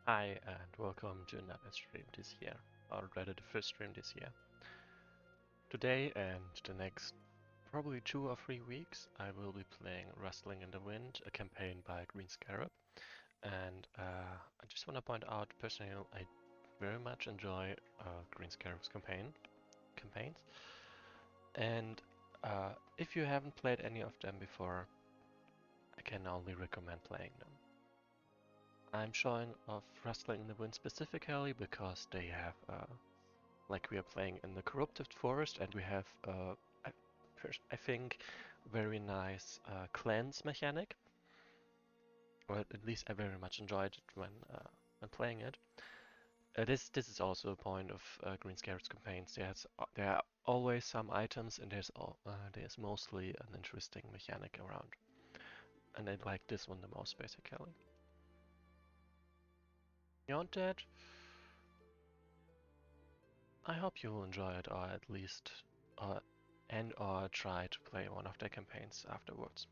Hi, and welcome to another stream this year, or rather the first stream this year. Today and the next probably 2 or 3 weeks, I will be playing Rustling in the Wind, a campaign by GreenScarab. And I just want to point out, personally, I very much enjoy GreenScarab's campaigns. And if you haven't played any of them before, I can only recommend playing them. I'm showing off Rustling in the Wind specifically because they have like we are playing in the corrupted forest, and we have I think very nice cleanse mechanic, or at least I very much enjoyed it when playing it. This is also a point of GreenScarab's campaigns. There are always some items, and there's mostly an interesting mechanic around, and I like this one the most basically. Beyond that, I hope you will enjoy it, or at least or try to play one of their campaigns afterwards.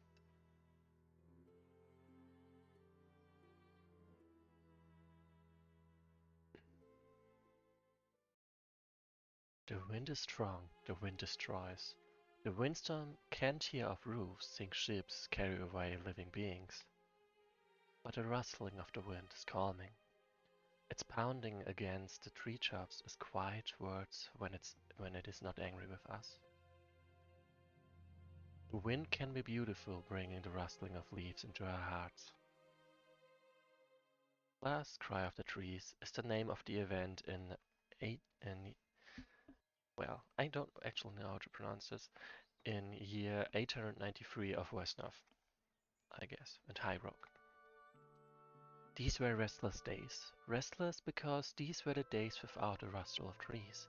The wind is strong, the wind destroys. The windstorm can't tear off roofs, sink ships, carry away living beings. But the rustling of the wind is calming. Its pounding against the tree tops is quiet words when it is not angry with us. The wind can be beautiful, bringing the rustling of leaves into our hearts. Last Cry of the Trees is the name of the event in well, I don't actually know how to pronounce this, in year 893 of Wesnoth, I guess, and High Rock. These were restless days. Restless because these were the days without the rustle of trees.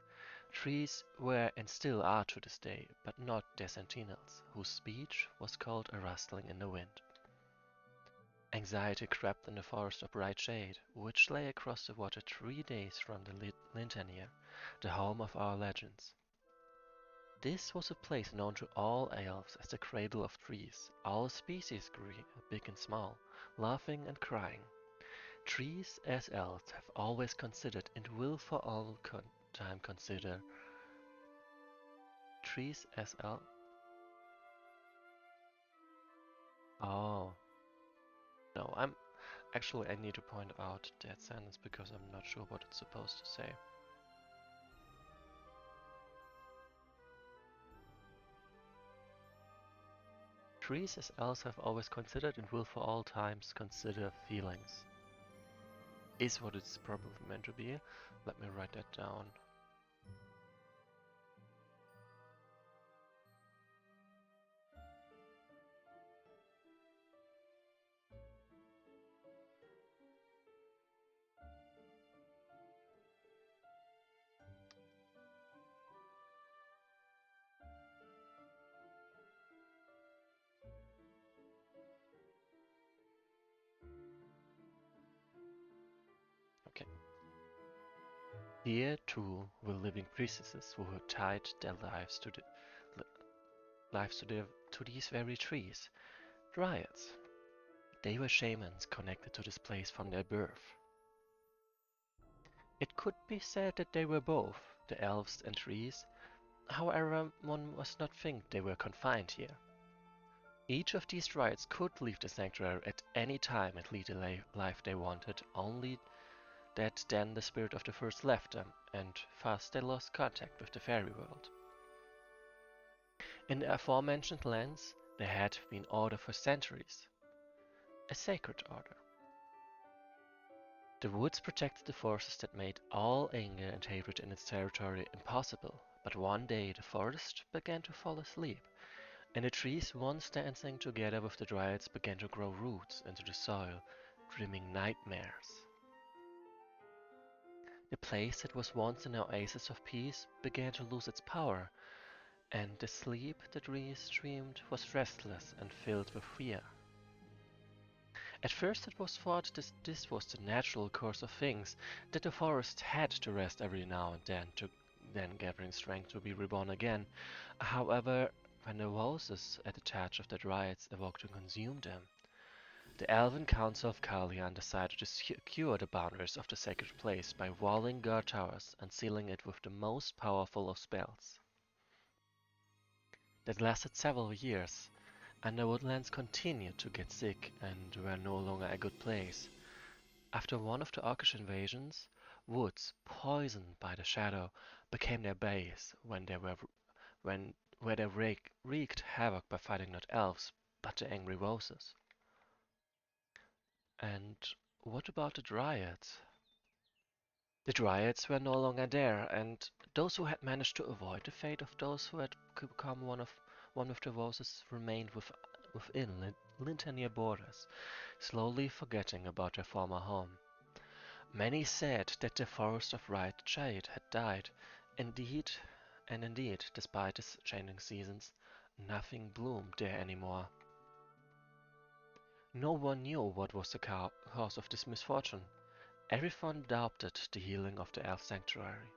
Trees were and still are to this day, but not their sentinels, whose speech was called a rustling in the wind. Anxiety crept in the forest of bright shade, which lay across the water 3 days from the Lintanier, the home of our legends. This was a place known to all elves as the cradle of trees. All species grew, big and small, laughing and crying. Trees, as elves, have always considered and will for all time consider. Trees as elves. Oh. No, I need to point out that sentence because I'm not sure what it's supposed to say. Trees as elves have always considered and will for all times consider feelings. Is what it's probably meant to be. Let me write that down. Okay. Here too were living priestesses who had tied their lives to these very trees. Dryads. They were shamans connected to this place from their birth. It could be said that they were both, the elves and trees. However, one must not think they were confined here. Each of these dryads could leave the sanctuary at any time and lead the life they wanted, only that then the spirit of the first left them, and thus they lost contact with the fairy world. In the aforementioned lands, there had been order for centuries, a sacred order. The woods protected the forces that made all anger and hatred in its territory impossible, but one day the forest began to fall asleep, and the trees once dancing together with the dryads began to grow roots into the soil, dreaming nightmares. The place that was once an oasis of peace began to lose its power, and the sleep the trees dreamed was restless and filled with fear. At first it was thought this was the natural course of things, that the forest had to rest every now and then gathering strength to be reborn again. However, when the voices at the touch of the dryads awoke to consume them, The Elven Council of Kalian decided to secure the boundaries of the sacred place by walling guard towers and sealing it with the most powerful of spells. That lasted several years, and the woodlands continued to get sick and were no longer a good place. After one of the Orcish invasions, woods, poisoned by the shadow, became their base when where they wreaked havoc by fighting not elves, but the angry roses. And what about the dryads? The dryads were no longer there, and those who had managed to avoid the fate of those who had become one of the roses remained within Lintania borders, slowly forgetting about their former home. Many said that the forest of right shade had died. Indeed, indeed, despite its changing seasons, nothing bloomed there anymore. No one knew what was the cause of this misfortune. Everyone doubted the healing of the elf sanctuary.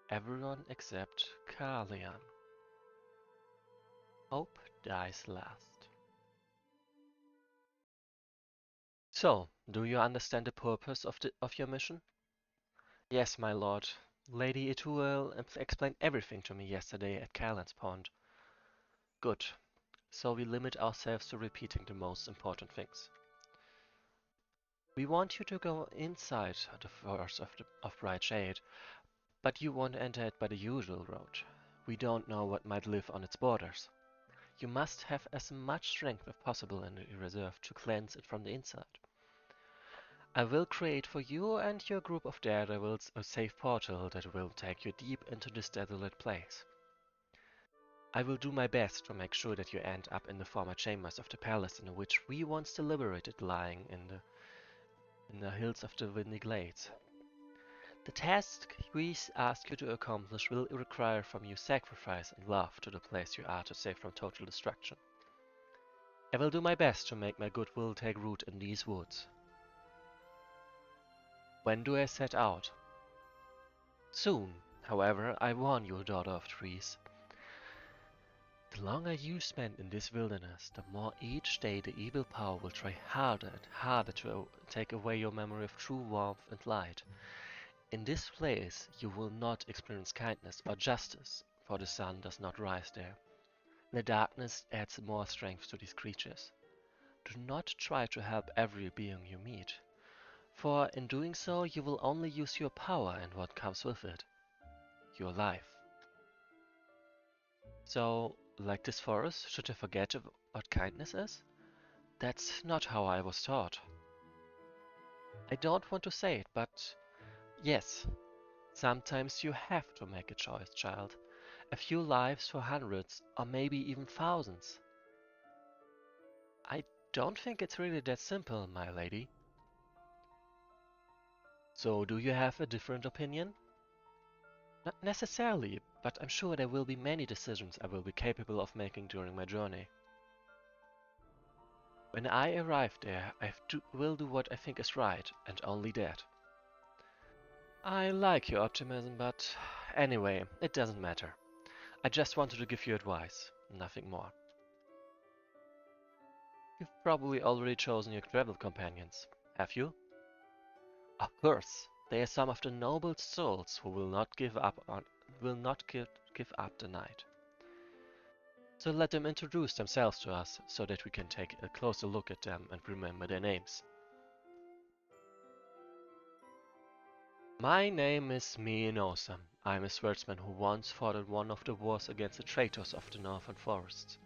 Everyone except Kalian. Hope dies last. So, do you understand the purpose of your mission? Yes, my lord. Lady Ituel explained everything to me yesterday at Callan's Pond. Good. So we limit ourselves to repeating the most important things. We want you to go inside the forest of Bright Shade, but you won't enter it by the usual road. We don't know what might live on its borders. You must have as much strength as possible in the reserve to cleanse it from the inside. I will create for you and your group of daredevils a safe portal that will take you deep into this desolate place. I will do my best to make sure that you end up in the former chambers of the palace in which we once deliberated, lying in the hills of the Windy Glades. The task we ask you to accomplish will require from you sacrifice and love to the place you are to save from total destruction. I will do my best to make my goodwill take root in these woods. When do I set out? Soon. However, I warn you, daughter of trees. The longer you spend in this wilderness, the more each day the evil power will try harder and harder to take away your memory of true warmth and light. In this place you will not experience kindness or justice, for the sun does not rise there. The darkness adds more strength to these creatures. Do not try to help every being you meet, for in doing so you will only use your power and what comes with it, your life. So, like this forest, should I forget what kindness is? That's not how I was taught. I don't want to say it, but yes, sometimes you have to make a choice, child. A few lives for hundreds, or maybe even thousands. I don't think it's really that simple, my lady. So, do you have a different opinion? Not necessarily, but I'm sure there will be many decisions I will be capable of making during my journey. When I arrive there, will do what I think is right, and only that. I like your optimism, but anyway, it doesn't matter. I just wanted to give you advice, nothing more. You've probably already chosen your travel companions, have you? Of course, they are some of the noblest souls who will not give up the night. So let them introduce themselves to us so that we can take a closer look at them and remember their names. My name is Miinosa. I'm a swordsman who once fought in one of the wars against the traitors of the northern forests.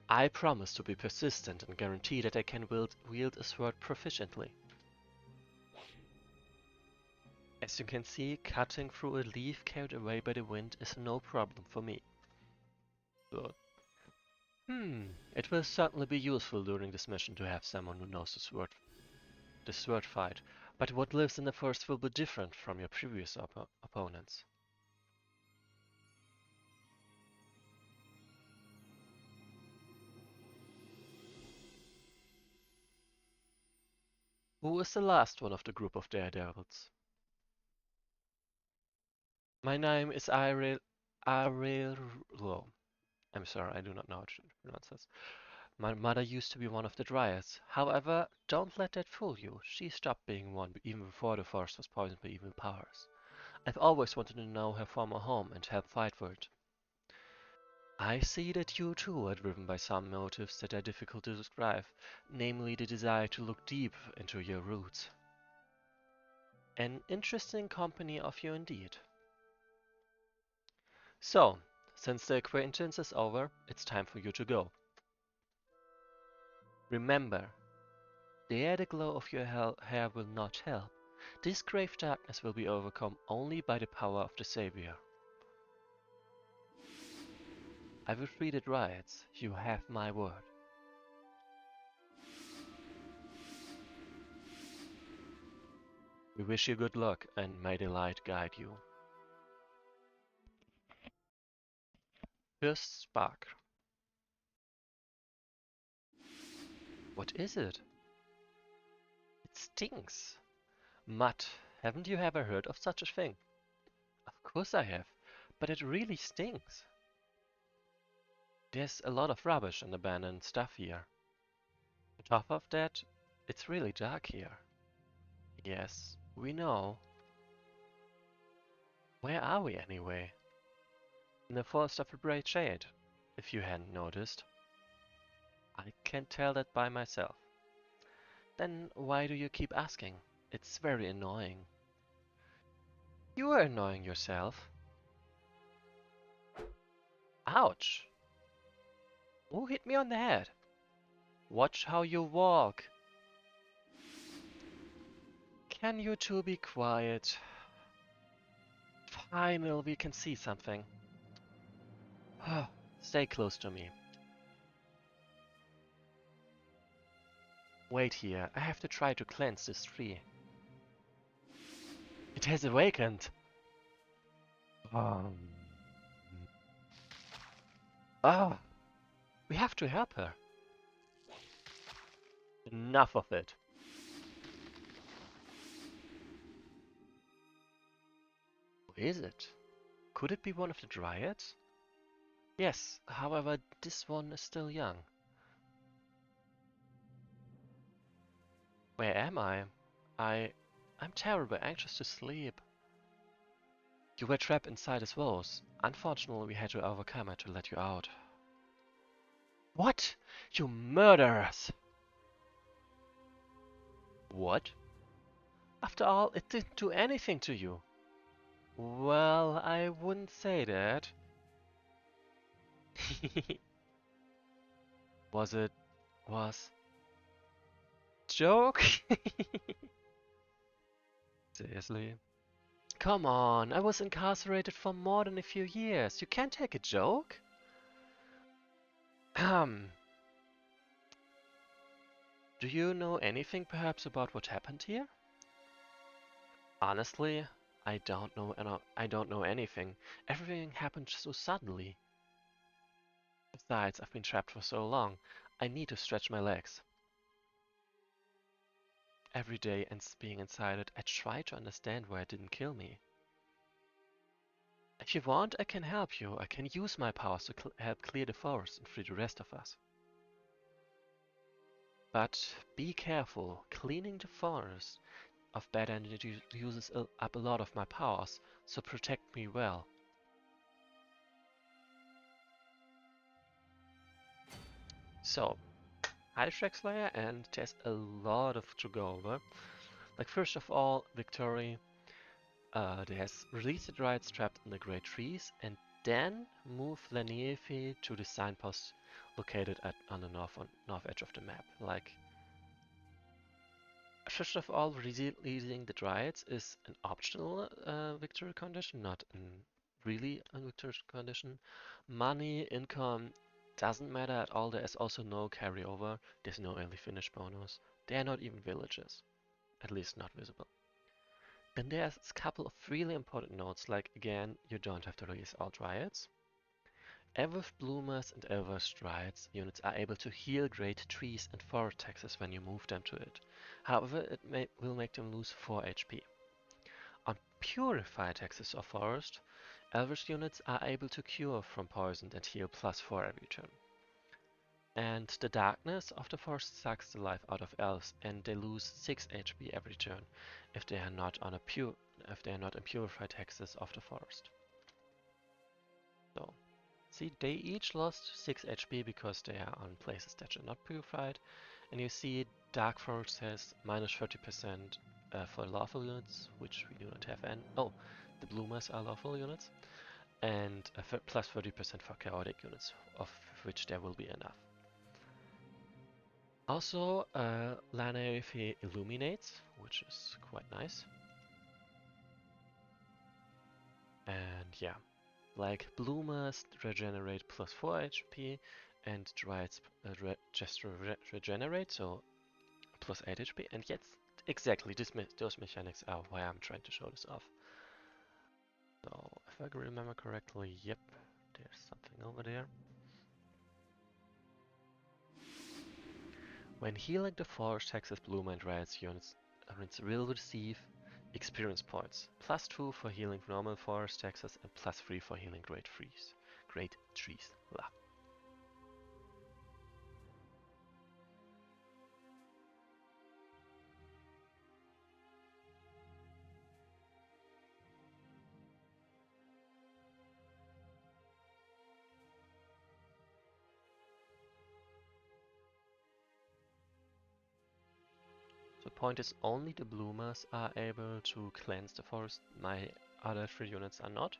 I promise to be persistent and guarantee that I can wield a sword proficiently. As you can see, cutting through a leaf carried away by the wind is no problem for me. Good. It will certainly be useful during this mission to have someone who knows the sword fight, but what lives in the forest will be different from your previous opponents. Who is the last one of the group of daredevils? My name is Aurelio. I'm sorry, I do not know how to pronounce this. My mother used to be one of the Dryads. However, don't let that fool you. She stopped being one even before the forest was poisoned by evil powers. I've always wanted to know her former home and help fight for it. I see that you too are driven by some motives that are difficult to describe, namely the desire to look deep into your roots. An interesting company of you indeed. So, since the acquaintance is over, it's time for you to go. Remember, the glow of your hair will not help. This grave darkness will be overcome only by the power of the Savior. I will free the Dryads. You have my word. We wish you good luck, and may the light guide you. First spark. What is it? It stings. Mutt, haven't you ever heard of such a thing? Of course I have, but it really stings. There's a lot of rubbish and abandoned stuff here. On top of that, it's really dark here. Yes, we know. Where are we anyway? In the forest of the Great Shade, if you hadn't noticed. I can tell that by myself. Then why do you keep asking? It's very annoying. You are annoying yourself. Ouch! Who hit me on the head? Watch how you walk. Can you two be quiet? Finally, we can see something. Stay close to me. Wait here, I have to try to cleanse this tree. It has awakened! Um... Ah! We have to help her. Enough of it. Who is it? Could it be one of the Dryads? Yes, however, this one is still young. Where am I? I'm terribly anxious to sleep. You were trapped inside his walls. Unfortunately, we had to overcome it to let you out. What? You murderers! What? After all, it didn't do anything to you. Well, I wouldn't say that. Was joke? Seriously? Come on, I was incarcerated for more than a few years. You can't take a joke? Do you know anything perhaps about what happened here? Honestly, I don't know anything. Everything happened so suddenly. Besides, I've been trapped for so long. I need to stretch my legs. Every day and being inside it, I try to understand why it didn't kill me. If you want, I can help you. I can use my powers to help clear the forest and free the rest of us. But be careful. Cleaning the forest of bad energy uses up a lot of my powers, so protect me well. So, hi Shrek and there's a lot of to go over. Like first of all, Victory there's release the Dryads trapped in the great trees, and then move Leniefi to the signpost located on the north edge of the map. Like, first of all, releasing the Dryads is an optional victory condition, not really a victory condition. Money, income, doesn't matter at all. There is also no carryover. There's no early finish bonus. They are not even villages, at least not visible. Then there's a couple of really important notes, like again, you don't have to release all Dryads. Elvish Bloomers and Elvish Dryads units are able to heal great trees and forest taxes when you move them to it. However, it will make them lose 4 HP. On Purified Texas or Forest, Elvish units are able to cure from poisoned and heal +4 every turn. And the darkness of the forest sucks the life out of elves, and they lose 6 HP every turn if they are not on a if they are not in purified hexes of the forest. So, see, they each lost 6 HP because they are on places that are not purified, and you see Dark Forest has minus 30% for lawful units, which we do not have any. Oh, the bloomers are lawful units, and plus 30% for chaotic units, of which there will be enough. Also, Lanaefi illuminates, which is quite nice. And yeah, like bloomers regenerate plus 4 HP, and Dryads just regenerate, so plus 8 HP. And yes, exactly, those mechanics are why I'm trying to show this off. So, if I can remember correctly, yep, there's something over there. When healing the forest hexes, bloomer and Dryads units will receive experience points. Plus 2 for healing normal forest hexes and plus 3 for healing great trees. Great trees. Blah. The point is only the bloomers are able to cleanse the forest. My other 3 units are not.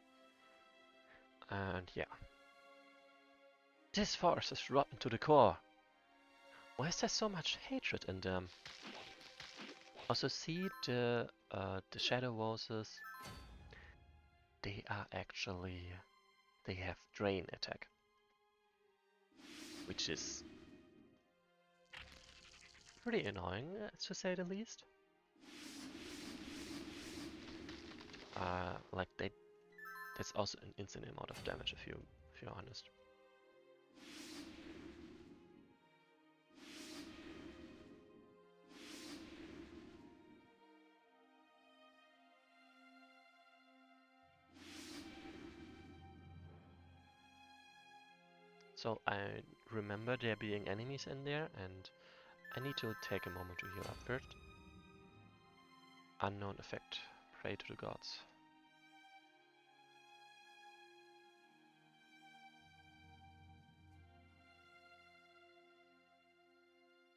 And yeah. This forest is rotten to the core. Why is there so much hatred in them? Also see the shadow roses. They are actually, they have drain attack, which is pretty annoying, to say the least. Like that's also an insane amount of damage if you're honest. So I remember there being enemies in there, and I need to take a moment to heal up first. Unknown effect. Pray to the gods.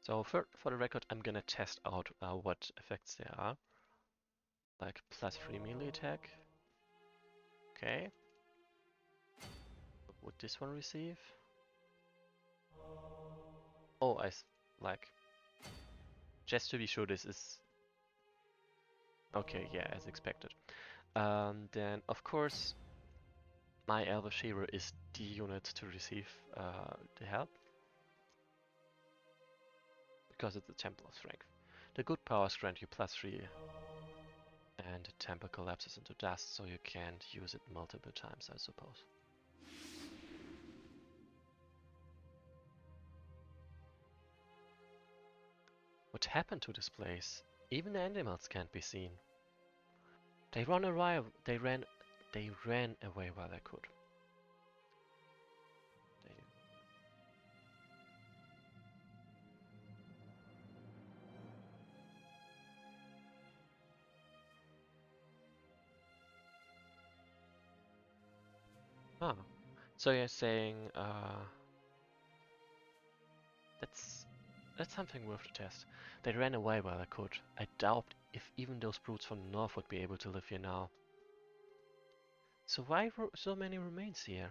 So for the record, I'm gonna test out what effects there are. Like plus 3 melee attack. Okay. What would this one receive? Oh, like, just to be sure this is... Okay, yeah, as expected. Then, of course, my Elvish Hero is the unit to receive the help, because it's a Temple of Strength. The good powers grant you plus 3, and the temple collapses into dust, so you can't use it multiple times, I suppose. What happened to this place? Even the animals can't be seen. They ran away. They ran away while they could. Ah, so you're saying that's something worth the test. They ran away while they could. I doubt if even those brutes from the north would be able to live here now. So why so many remains here?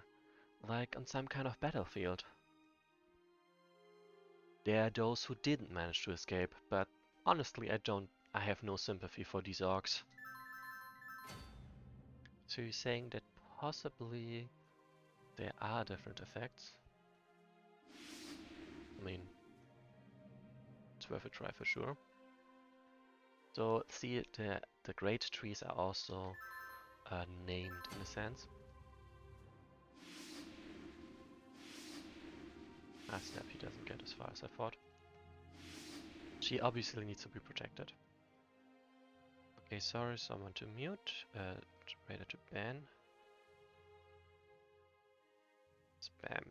Like on some kind of battlefield. There are those who didn't manage to escape, but honestly I have no sympathy for these orcs. So you're saying that possibly there are different effects? I mean, it's worth a try for sure. So see, the great trees are also named in a sense. Ah snap, he doesn't get as far as I thought. She obviously needs to be protected. Okay, sorry, someone to mute. Raider to ban. Spam.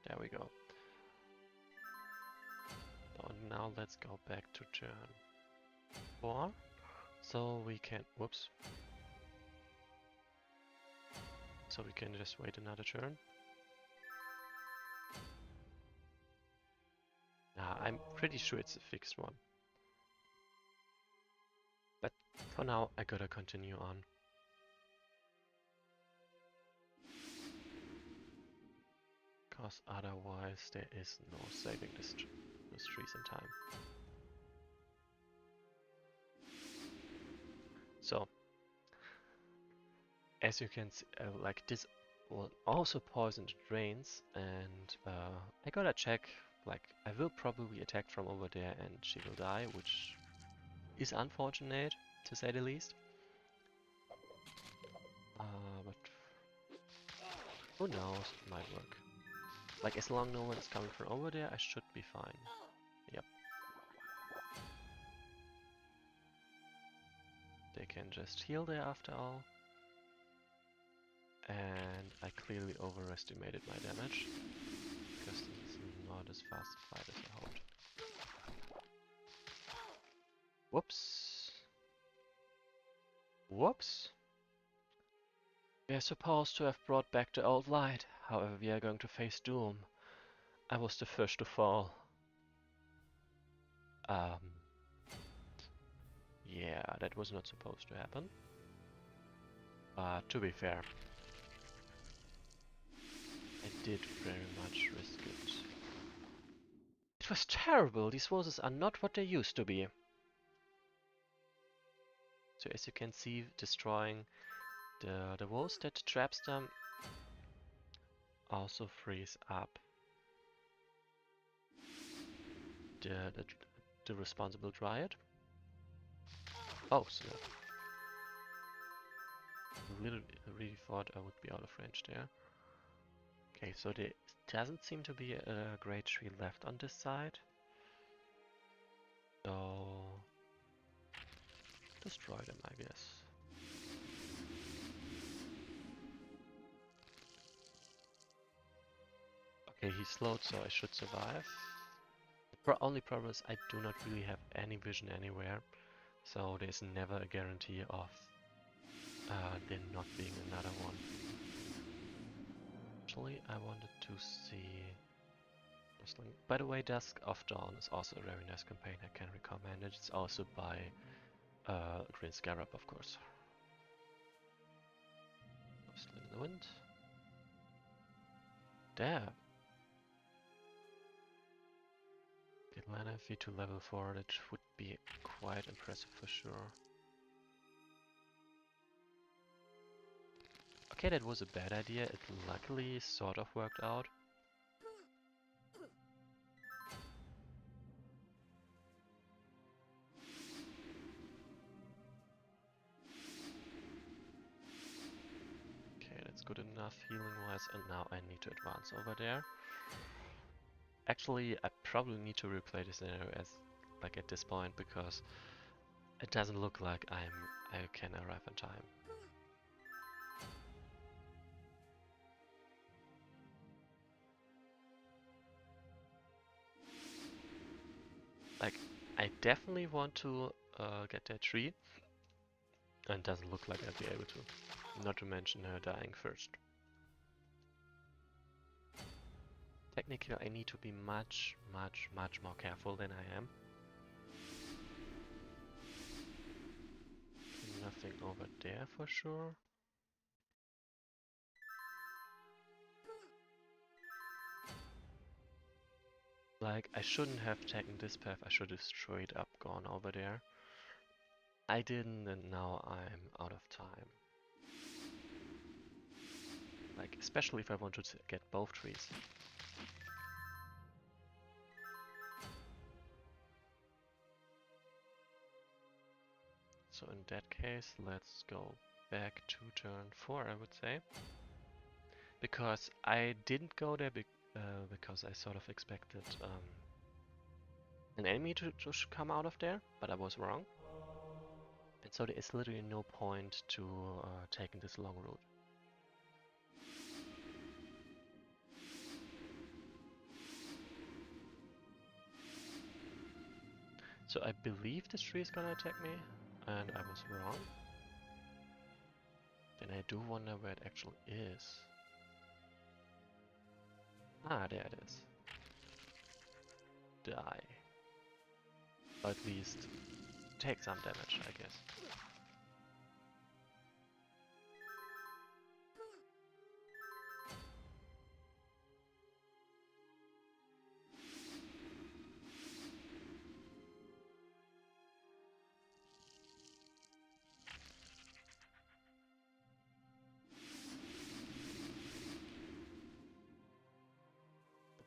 There we go. So now let's go back to turn 4. So we can, whoops. So we can just wait another turn. I'm pretty sure it's a fixed one. But for now, I gotta continue on. Because otherwise there is no saving those trees in time. So, as you can see, like this will also poison the drains, and I gotta check, like I will probably attack from over there and she will die, which is unfortunate to say the least. But who knows, it might work. Like as long as no one is coming from over there, I should be fine. Yep. They can just heal there after all. And I clearly overestimated my damage, because this is not as fast a fight as I hoped. Whoops. Whoops. We are supposed to have brought back the old light, however we are going to face doom. I was the first to fall. Yeah, that was not supposed to happen. But to be fair, I did very much risk it. It was terrible, these forces are not what they used to be. So as you can see, destroying the walls that traps them also frees up the responsible dryad. Oh, snap. Really thought I would be out of range there. Okay, so there doesn't seem to be a great tree left on this side. So destroy them, I guess. Okay, he's slowed, so I should survive. The only problem is I do not really have any vision anywhere, so there's never a guarantee of there not being another one. Actually, I wanted to see Rustling. By the way, Dusk of Dawn is also a very nice campaign. I can recommend it. It's also by GreenScarab, of course. Rustling in the wind. There. Get mana V to level 4. That would be quite impressive for sure. Okay, that was a bad idea. It luckily sort of worked out. Okay, that's good enough healing-wise, and now I need to advance over there. Actually, I probably need to replay this scenario as, like, at this point, because it doesn't look like I can arrive in time. Like, I definitely want to get that tree, and it doesn't look like I'll be able to. Not to mention her dying first. Technically, I need to be much more careful than I am. Nothing over there for sure. Like, I shouldn't have taken this path, I should have straight up gone over there. I didn't, and now I'm out of time. Like, especially if I want to get both trees. So in that case, let's go back to turn 4, I would say. Because I didn't go there because I sort of expected an enemy to come out of there, but I was wrong. And so there is literally no point to taking this long route. So I believe this tree is gonna attack me, and I was wrong. Then I do wonder where it actually is. Ah, there it is. Die. Or at least take some damage, I guess.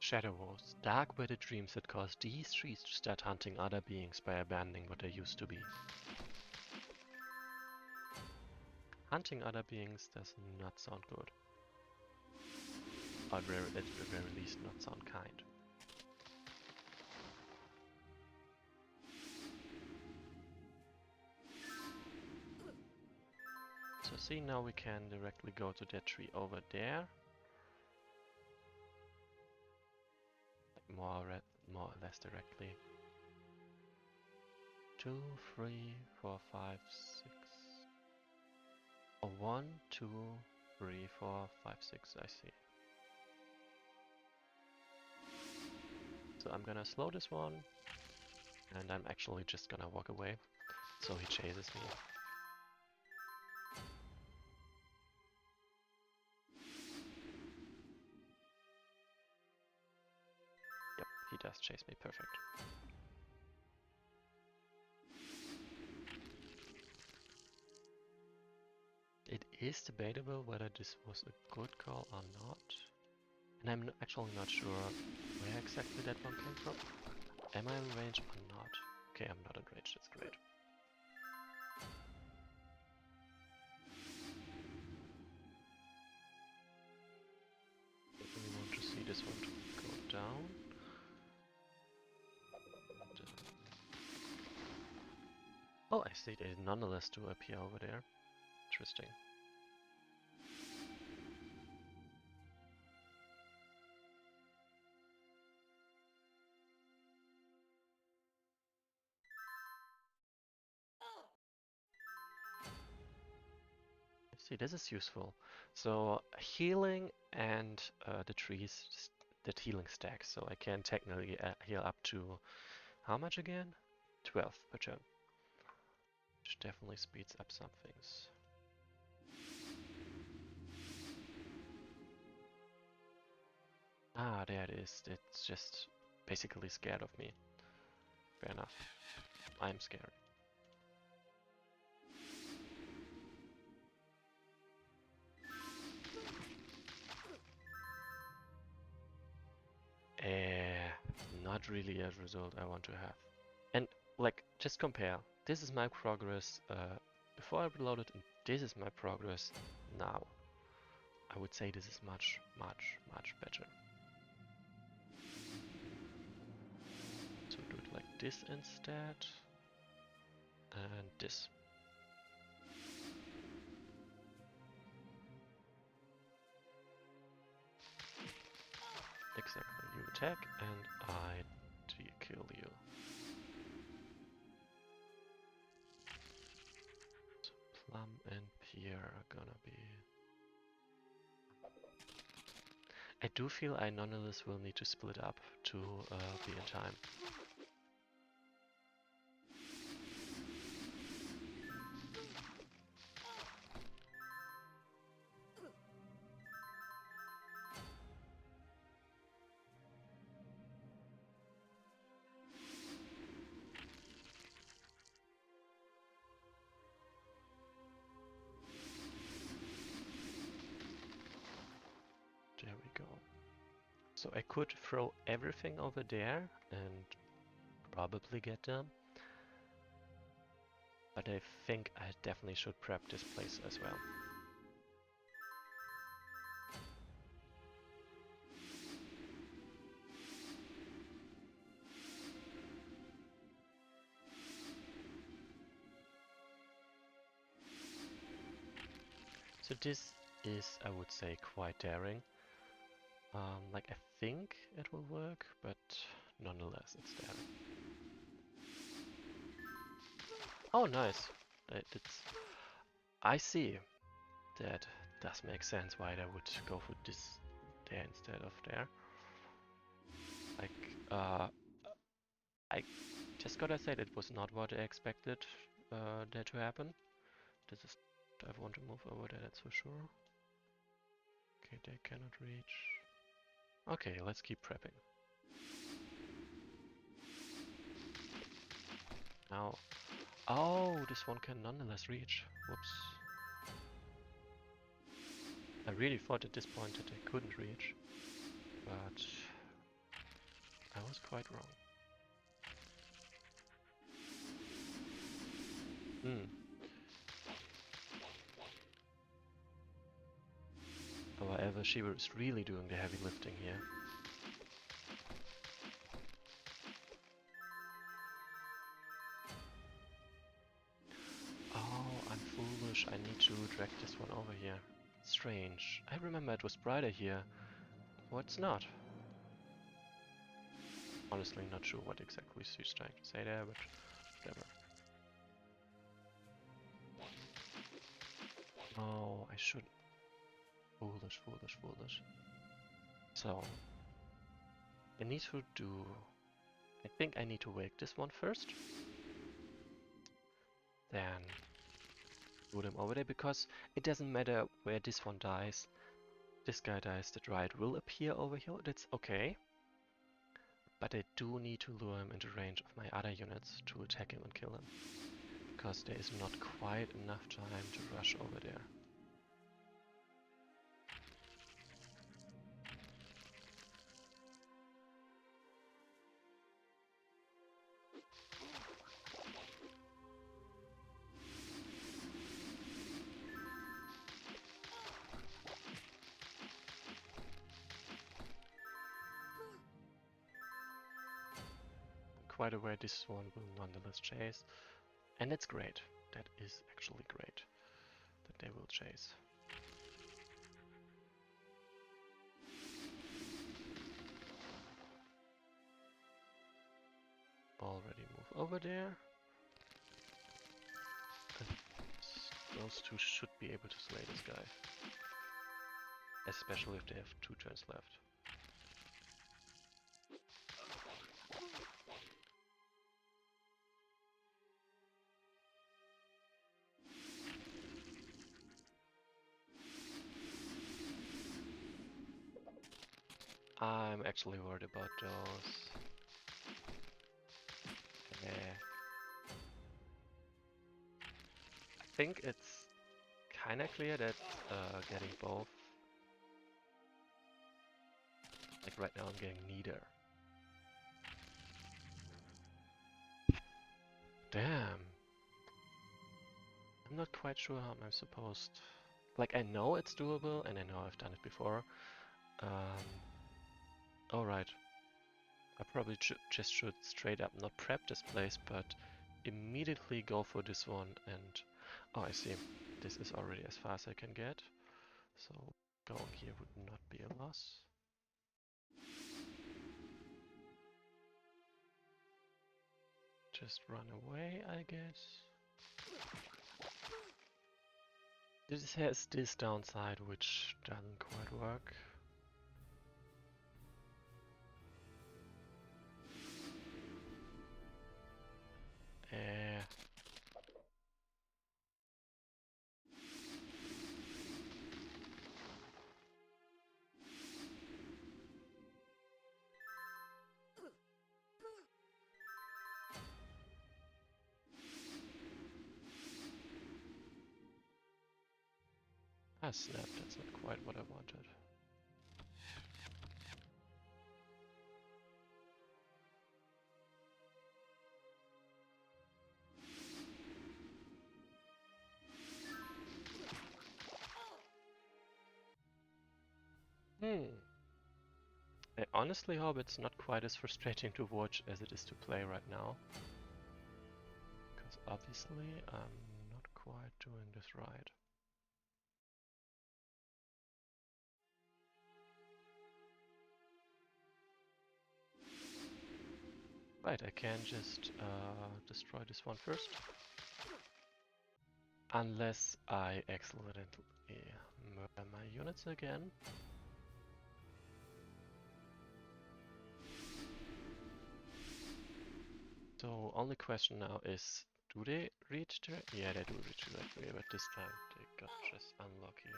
Shadow Wars. Dark were the dreams that caused these trees to start hunting other beings by abandoning what they used to be. Hunting other beings does not sound good. Or at the very least not sound kind. So see, now we can directly go to that tree over there. More or less directly. 2, 3, 4, 5, 6. Oh, 1, 2, 3, 4, 5, 6, I see. So I'm gonna slow this one, and I'm actually just gonna walk away, so he chases me. Yep, he does chase me, perfect. It is debatable whether this was a good call or not. And I'm actually not sure where exactly that one came from. Am I in range or not? Okay, I'm not in range, that's great. We want to see this one to go down. Oh, I see they nonetheless do appear over there. Interesting. See, this is useful. So healing and the trees, that healing stacks. So I can technically heal up to how much again? 12 per turn. Which definitely speeds up some things. Ah, there it is. It's just basically scared of me. Fair enough. I'm scared. Not really a result I want to have. And like, just compare. This is my progress before I reloaded, and this is my progress now. I would say this is much, much, much better. So do it like this instead. And this. Exactly. You attack and I kill you. So Plum and Pierre are gonna be... I do feel I nonetheless will need to split up to be in time. There we go. So I could throw everything over there and probably get them. But I think I definitely should prep this place as well. So this is, I would say, quite daring. Like, I think it will work, but nonetheless, it's daring. Oh, nice. It's, I see. That does make sense why they would go for this there instead of there. Like, I just gotta say that was not what I expected there to happen. This is, I want to move over there, that's for sure. Okay, they cannot reach. Okay, let's keep prepping. Now, oh, this one can nonetheless reach. Whoops. I really thought at this point that they couldn't reach, but I was quite wrong. Hmm. However, she was really doing the heavy lifting here. Oh, I'm foolish. I need to drag this one over here. Strange. I remember it was brighter here. What's not? Honestly, not sure what exactly she's trying to say there, but whatever. Oh, I should. Foolish, foolish, foolish. So, I need to do. I think I need to wake this one first. Then do them over there because it doesn't matter where this one dies. This guy dies, the Dryad will appear over here. That's okay. But I do need to lure him into range of my other units to attack him and kill him. Because there is not quite enough time to rush over there. Quite aware this one will nonetheless chase. And that's great. That is actually great. That they will chase. Already move over there. And those two should be able to slay this guy. Especially if they have 2 turns left. I'm actually worried about those. I think it's kinda clear that getting both. Like right now I'm getting neither. Damn. I'm not quite sure how I'm supposed. Like I know it's doable and I know I've done it before. Alright. I probably just should straight up not prep this place, but immediately go for this one and... Oh, I see. This is already as far as I can get. So going here would not be a loss. Just run away, I guess. This has this downside which doesn't quite work. Ah, snap, that's not quite what I wanted. I honestly hope it's not quite as frustrating to watch as it is to play right now. Because obviously I'm not quite doing this right. Right, I can just destroy this one first. Unless I accidentally murder my units again. So only question now is, do they reach there? Yeah, they do reach there, but this time they got just unlucky.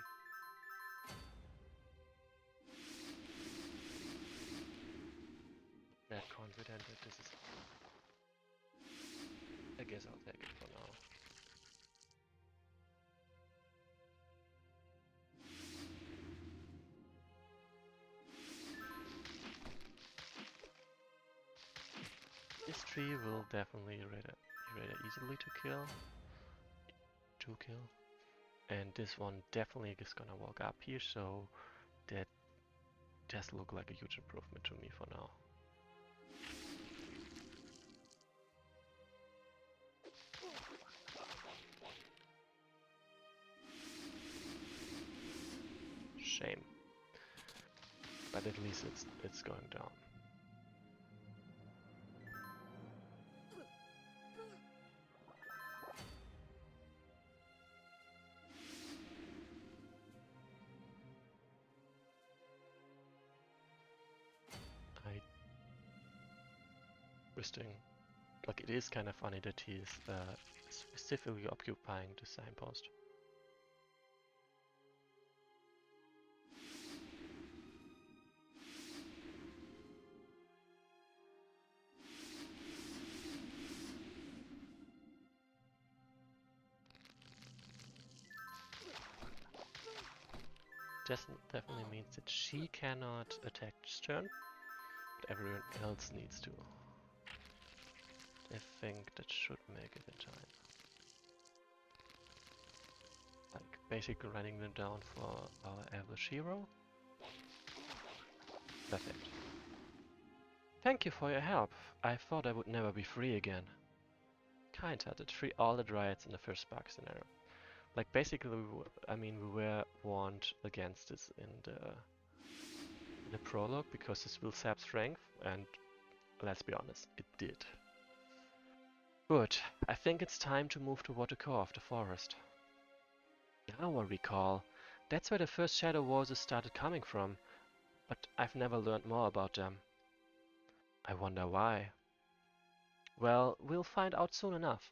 Not confident that this is... I guess I'll take it for now. This tree will definitely rather easily to kill. And this one definitely is gonna walk up here, so that does look like a huge improvement to me for now. Shame. But at least it's going down. Rustling. Like, it is kind of funny that he's specifically occupying the signpost. Definitely means that she cannot attack this turn, but everyone else needs to. I think that should make it in time. Like, basically running them down for our average hero. Perfect. Thank you for your help. I thought I would never be free again. Kind-hearted, free all the dryads in the first spark scenario. Like, basically, we were warned against this in the prologue because this will sap strength, and let's be honest, it did. Good. I think it's time to move toward the core of the forest. Now I recall. That's where the first shadow voices started coming from, but I've never learned more about them. I wonder why. Well, we'll find out soon enough.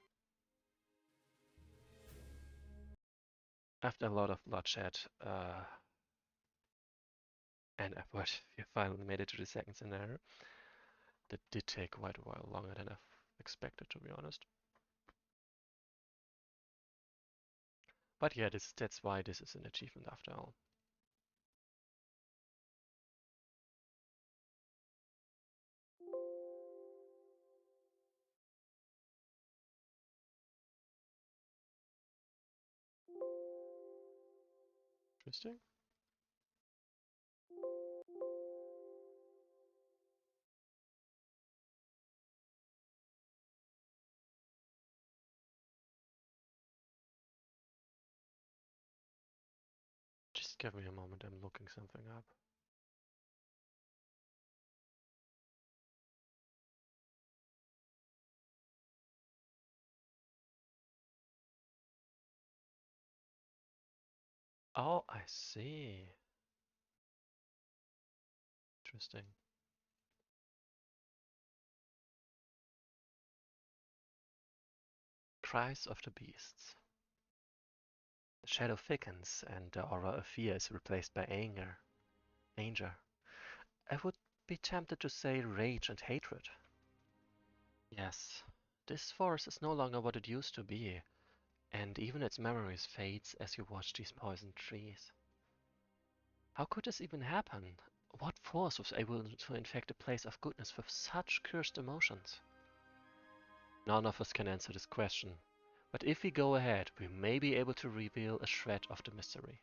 After a lot of bloodshed and effort, we finally made it to the second scenario. That did take quite a while longer than I've expected, to be honest. But yeah, that's why this is an achievement after all. Interesting. Just give me a moment, I'm looking something up. Oh, I see. Interesting. Cries of the beasts. The shadow thickens and the aura of fear is replaced by anger. I would be tempted to say rage and hatred. Yes, this forest is no longer what it used to be, and even its memories fades as you watch these poisoned trees. How could this even happen? What force was able to infect a place of goodness with such cursed emotions? None of us can answer this question, but if we go ahead, we may be able to reveal a shred of the mystery.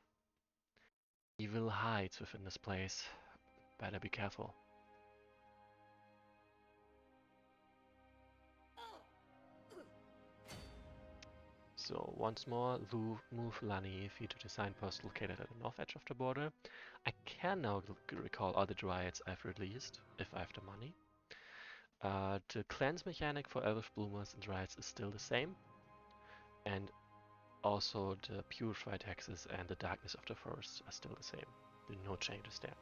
Evil hides within this place. Better be careful. So once more, move Lani Ify to the signpost located at the north edge of the border. I can now recall all the dryads I've released, if I have the money. The cleanse mechanic for Elvish Bloomers and Dryads is still the same. And Also, the purified hexes and the darkness of the forest are still the same. There are no changes there.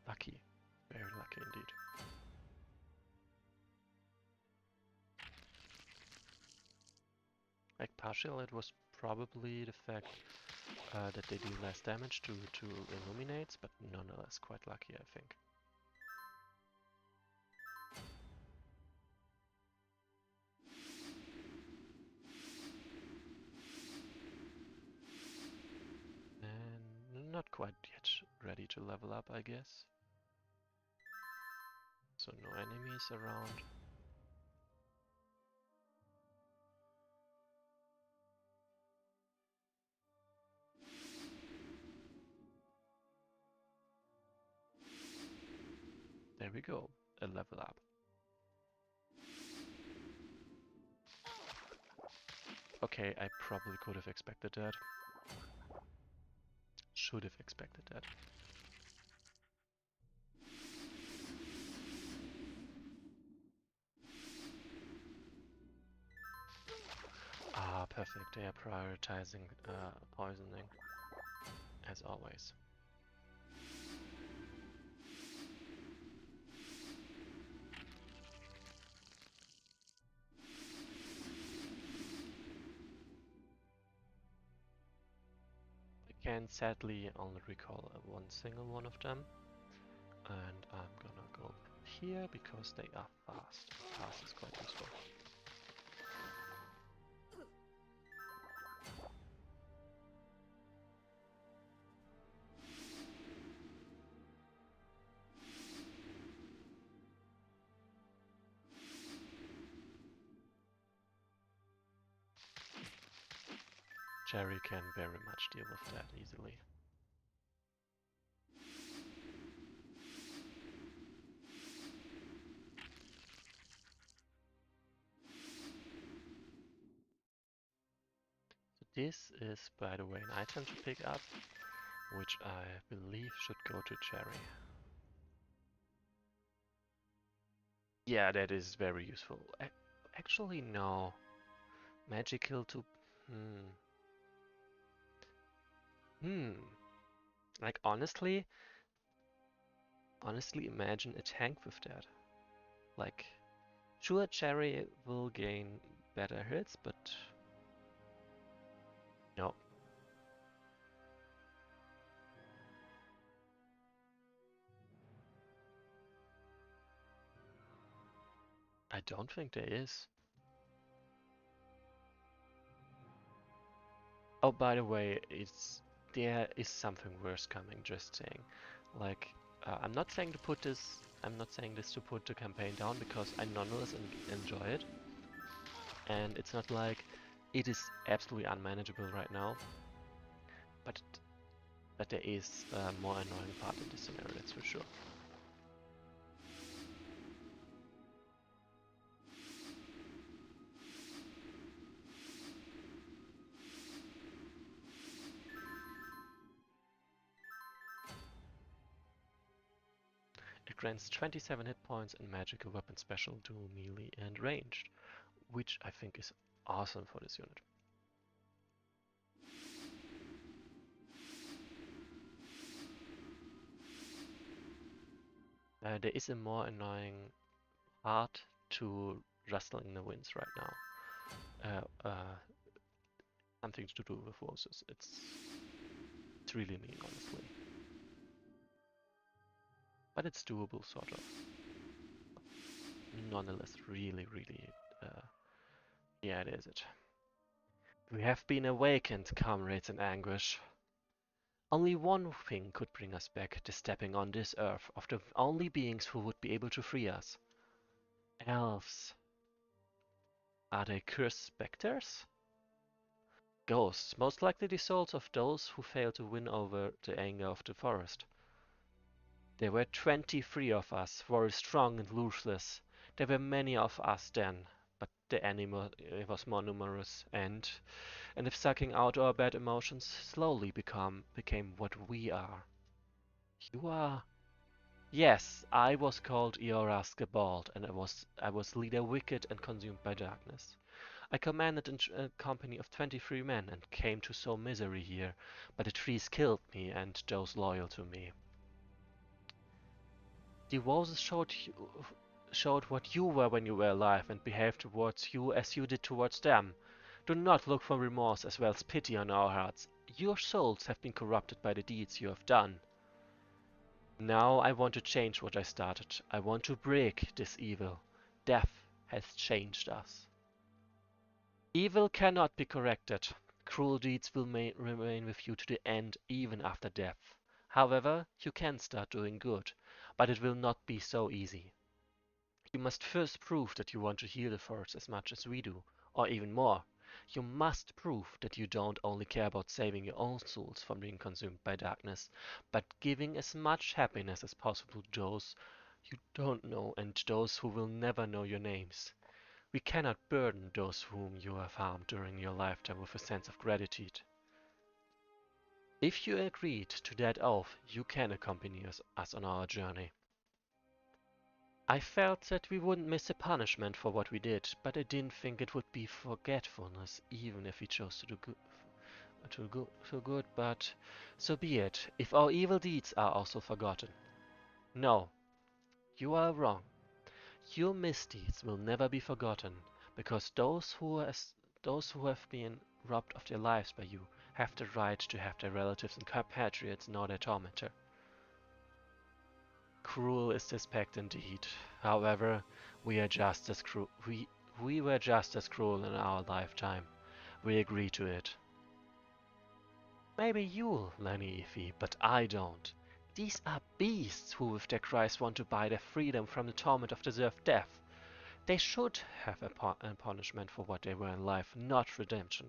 Lucky. Very lucky indeed. Like partial, it was probably the fact that they deal less damage to illuminates, but nonetheless quite lucky, I think. And not quite yet ready to level up, I guess. So no enemies around. There we go, a level up. Okay, I probably could have expected that. Should have expected that. Ah, perfect. They are prioritizing poisoning, as always. I can sadly only recall one single one of them, and I'm gonna go here because they are fast. Fast is quite useful. Jerry can very much deal with that easily. So this is, by the way, an item to pick up, which I believe should go to Jerry. Yeah, that is very useful. Actually, no. Magical to... Like, honestly imagine a tank with that. Like, sure, Jerry will gain better hits, but... No. I don't think there is. Oh, by the way, there is something worse coming, just saying. Like, I'm not saying this to put the campaign down, because I nonetheless enjoy it. And it's not like it is absolutely unmanageable right now. But there is a more annoying part in this scenario, that's for sure. It grants 27 hit points and magical weapon special to melee and ranged, which I think is awesome for this unit. There is a more annoying part to Rustling the Winds right now. Something to do with roses. It's really mean, honestly. But it's doable, sort of. Nonetheless, really, yeah, it is it. We have been awakened, comrades in anguish. Only one thing could bring us back to stepping on this earth of the only beings who would be able to free us. Elves. Are they cursed specters? Ghosts, most likely the souls of those who failed to win over the anger of the forest. There were 23 of us, very strong and ruthless. There were many of us then, but the enemy was more numerous, and if sucking out our bad emotions slowly became what we are. You are. Yes, I was called Eoras Gebald, and I was leader wicked and consumed by darkness. I commanded a company of 23 men and came to sow misery here, but the trees killed me and those loyal to me. The roses showed what you were when you were alive and behaved towards you as you did towards them. Do not look for remorse as well as pity on our hearts. Your souls have been corrupted by the deeds you have done. Now I want to change what I started. I want to break this evil. Death has changed us. Evil cannot be corrected. Cruel deeds will remain with you to the end, even after death. However, you can start doing good, but it will not be so easy. You must first prove that you want to heal the forest as much as we do, or even more. You must prove that you don't only care about saving your own souls from being consumed by darkness, but giving as much happiness as possible to those you don't know and those who will never know your names. We cannot burden those whom you have harmed during your lifetime with a sense of gratitude. If you agreed to that oath, you can accompany us on our journey. I felt that we wouldn't miss a punishment for what we did, but I didn't think it would be forgetfulness, even if we chose to do good, but so be it, if our evil deeds are also forgotten. No, you are wrong. Your misdeeds will never be forgotten, because those who have been robbed of their lives by you have the right to have their relatives and compatriots know their tormentor. Cruel is this pact indeed. However, we are just as cruel. We were just as cruel in our lifetime. We agree to it. Maybe you'll, Lanifi, but I don't. These are beasts who with their cries want to buy their freedom from the torment of deserved death. They should have a punishment for what they were in life, not redemption.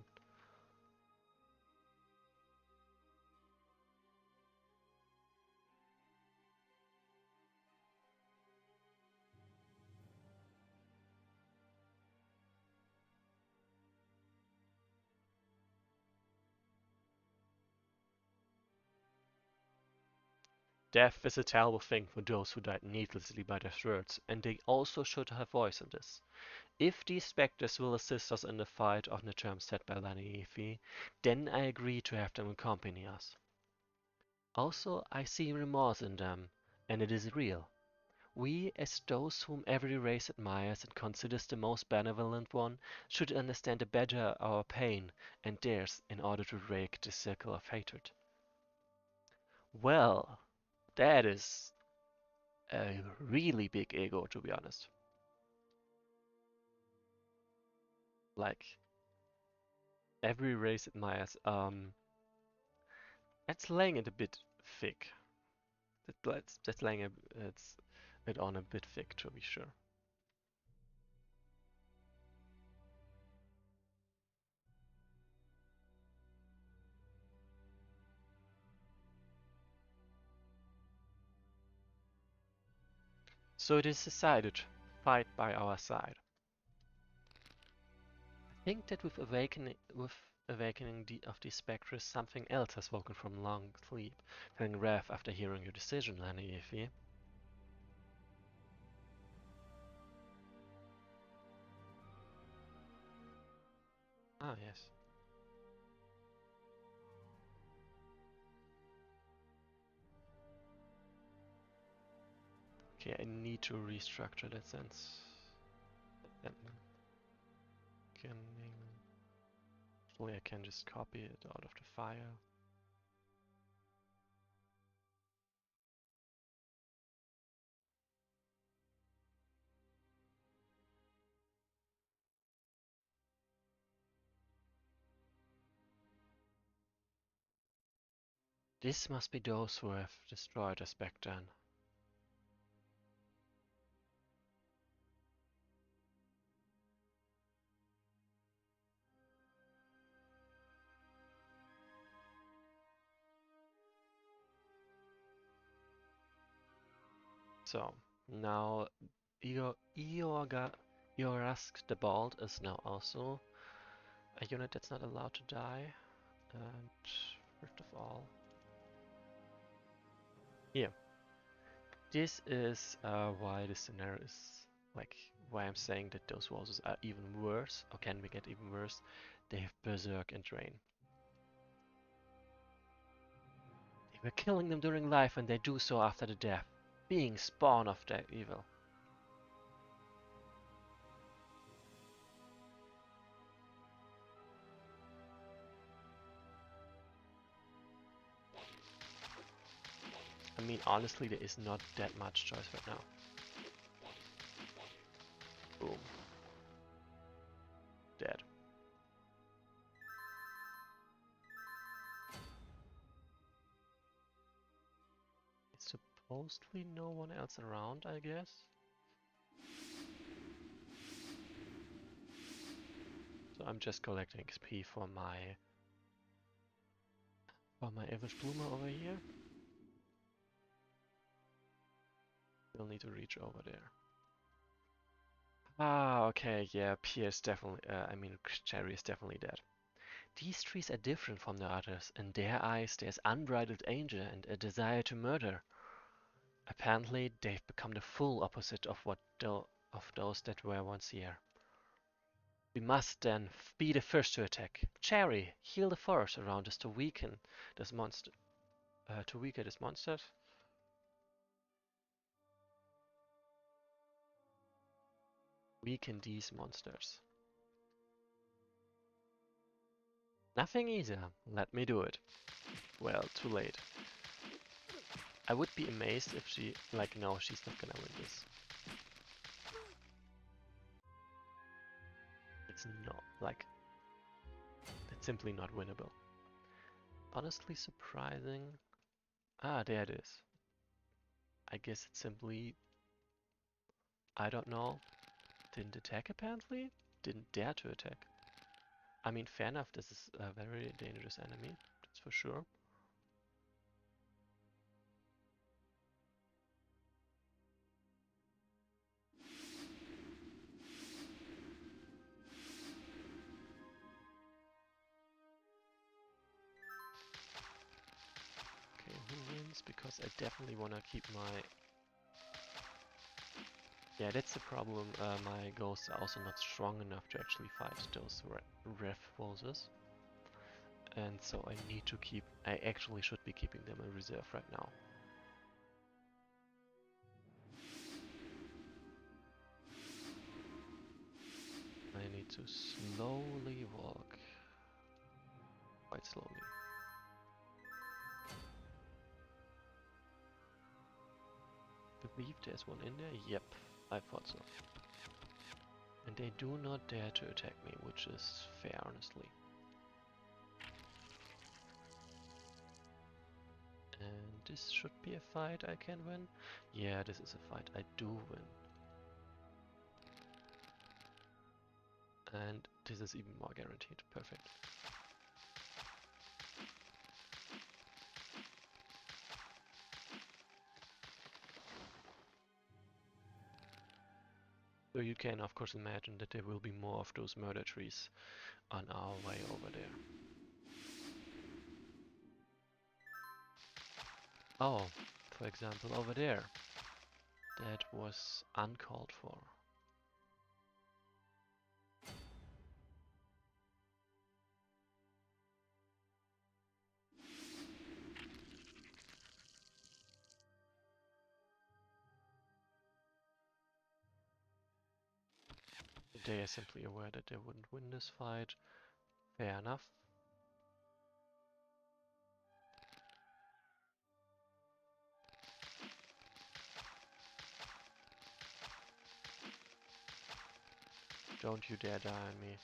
Death is a terrible thing for those who died needlessly by their swords, and they also should have voice in this. If these spectres will assist us in the fight on the terms set by Lanifi, then I agree to have them accompany us. Also, I see remorse in them, and it is real. We, as those whom every race admires and considers the most benevolent one, should understand better our pain and theirs in order to break the circle of hatred. Well, that is a really big ego, to be honest. Like, every race admires. That's laying it a bit thick. That's laying it on a bit thick, to be sure. So it is decided. Fight by our side. I think that with awakening of the spectres, something else has woken from long sleep, telling Raph after hearing your decision, Lanifi. Ah, yes. Okay, I need to restructure that sense. Then can hopefully I can just copy it out of the file. This must be those who have destroyed us back then. So now Eorask the Bald is now also a unit that's not allowed to die. And first of all, yeah, this is why the scenario is like why I'm saying that those bosses are even worse, or can we get even worse. They have Berserk and Drain. They were killing them during life, and they do so after the death, being spawn of their evil. I mean, honestly, there is not that much choice right now. Boom. Dead. It's supposedly no one else around, I guess. So I'm just collecting XP for my average bloomer over here. We'll need to reach over there. Ah, okay, yeah, Pierre definitely, I mean, Cherry is definitely dead. These trees are different from the others. In their eyes, there's unbridled anger and a desire to murder. Apparently, they've become the full opposite of those that were once here. We must then be the first to attack. Cherry, heal the forest around us to weaken this monster. To weaken this monster. Weaken these monsters. Nothing easier. Let me do it. Well, too late. I would be amazed if she, like, no, she's not gonna win this. It's not, like, it's simply not winnable. Honestly surprising. Ah, there it is. I guess it's simply, I don't know, didn't attack apparently? Didn't dare to attack. I mean, fair enough, this is a very dangerous enemy, that's for sure. Okay, who wins? Because I definitely want to keep my... Yeah, that's the problem. My ghosts are also not strong enough to actually fight those ref bosses. And so I need to keep... I actually should be keeping them in reserve right now. I need to slowly walk. Quite slowly. Believe there's one in there? Yep, I thought so. And they do not dare to attack me, which is fair, honestly. And this should be a fight I can win. Yeah, this is a fight I do win. And this is even more guaranteed. Perfect. So you can of course imagine that there will be more of those murder trees on our way over there. Oh, for example over there. That was uncalled for. They are simply aware that they wouldn't win this fight. Fair enough. Don't you dare die on me.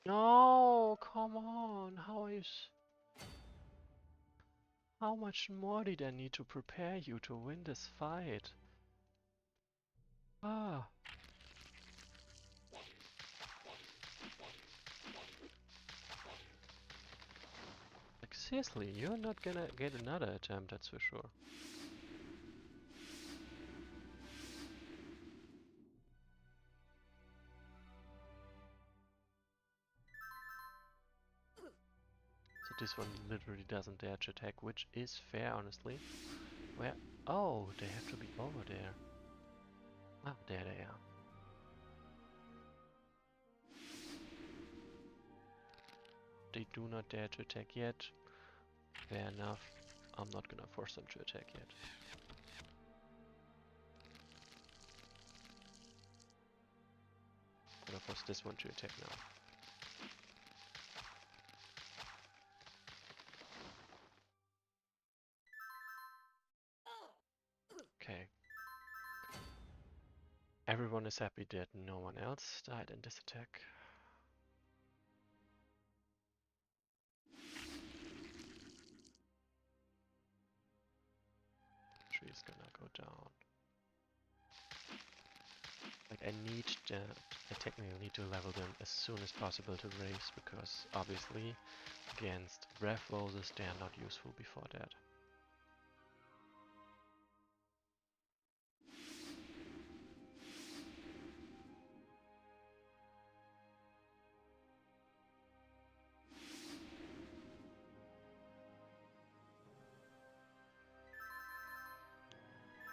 No, come on. How is... How much more did I need to prepare you to win this fight? Ah. Like seriously, you're not gonna get another attempt, that's for sure. So this one literally doesn't dare to attack, which is fair, honestly. Where? Oh, they have to be over there. Ah, there they are. They do not dare to attack yet. Fair enough. I'm not gonna force them to attack yet. I'm gonna force this one to attack now. Okay. Everyone is happy that no one else died in this attack. Tree is gonna go down. Like I technically need to level them as soon as possible to race, because obviously against breath roses they are not useful before that.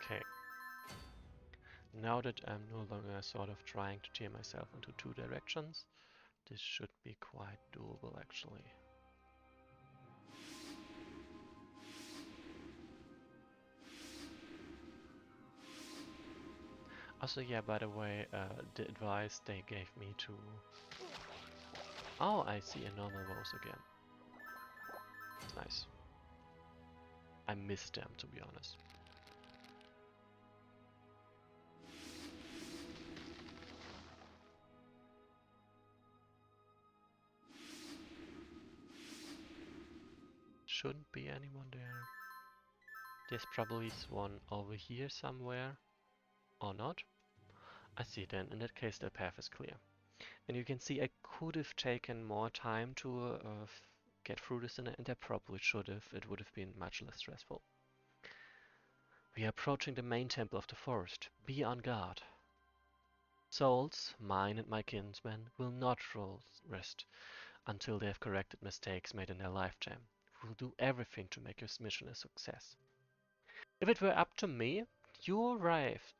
Okay. Now that I'm no longer sort of trying to tear myself into two directions, this should be quite doable actually. Also, yeah, by the way, the advice they gave me to... Oh, I see a normal rose again. Nice. I missed them, to be honest. Shouldn't be anyone there. There's probably one over here somewhere. Or not. I see then. In that case, the path is clear. And you can see I could have taken more time to get through this, and I probably should have. It would have been much less stressful. We are approaching the main temple of the forest. Be on guard. Souls, mine and my kinsmen, will not rest until they have corrected mistakes made in their lifetime. We will do everything to make this mission a success. If it were up to me, your wraiths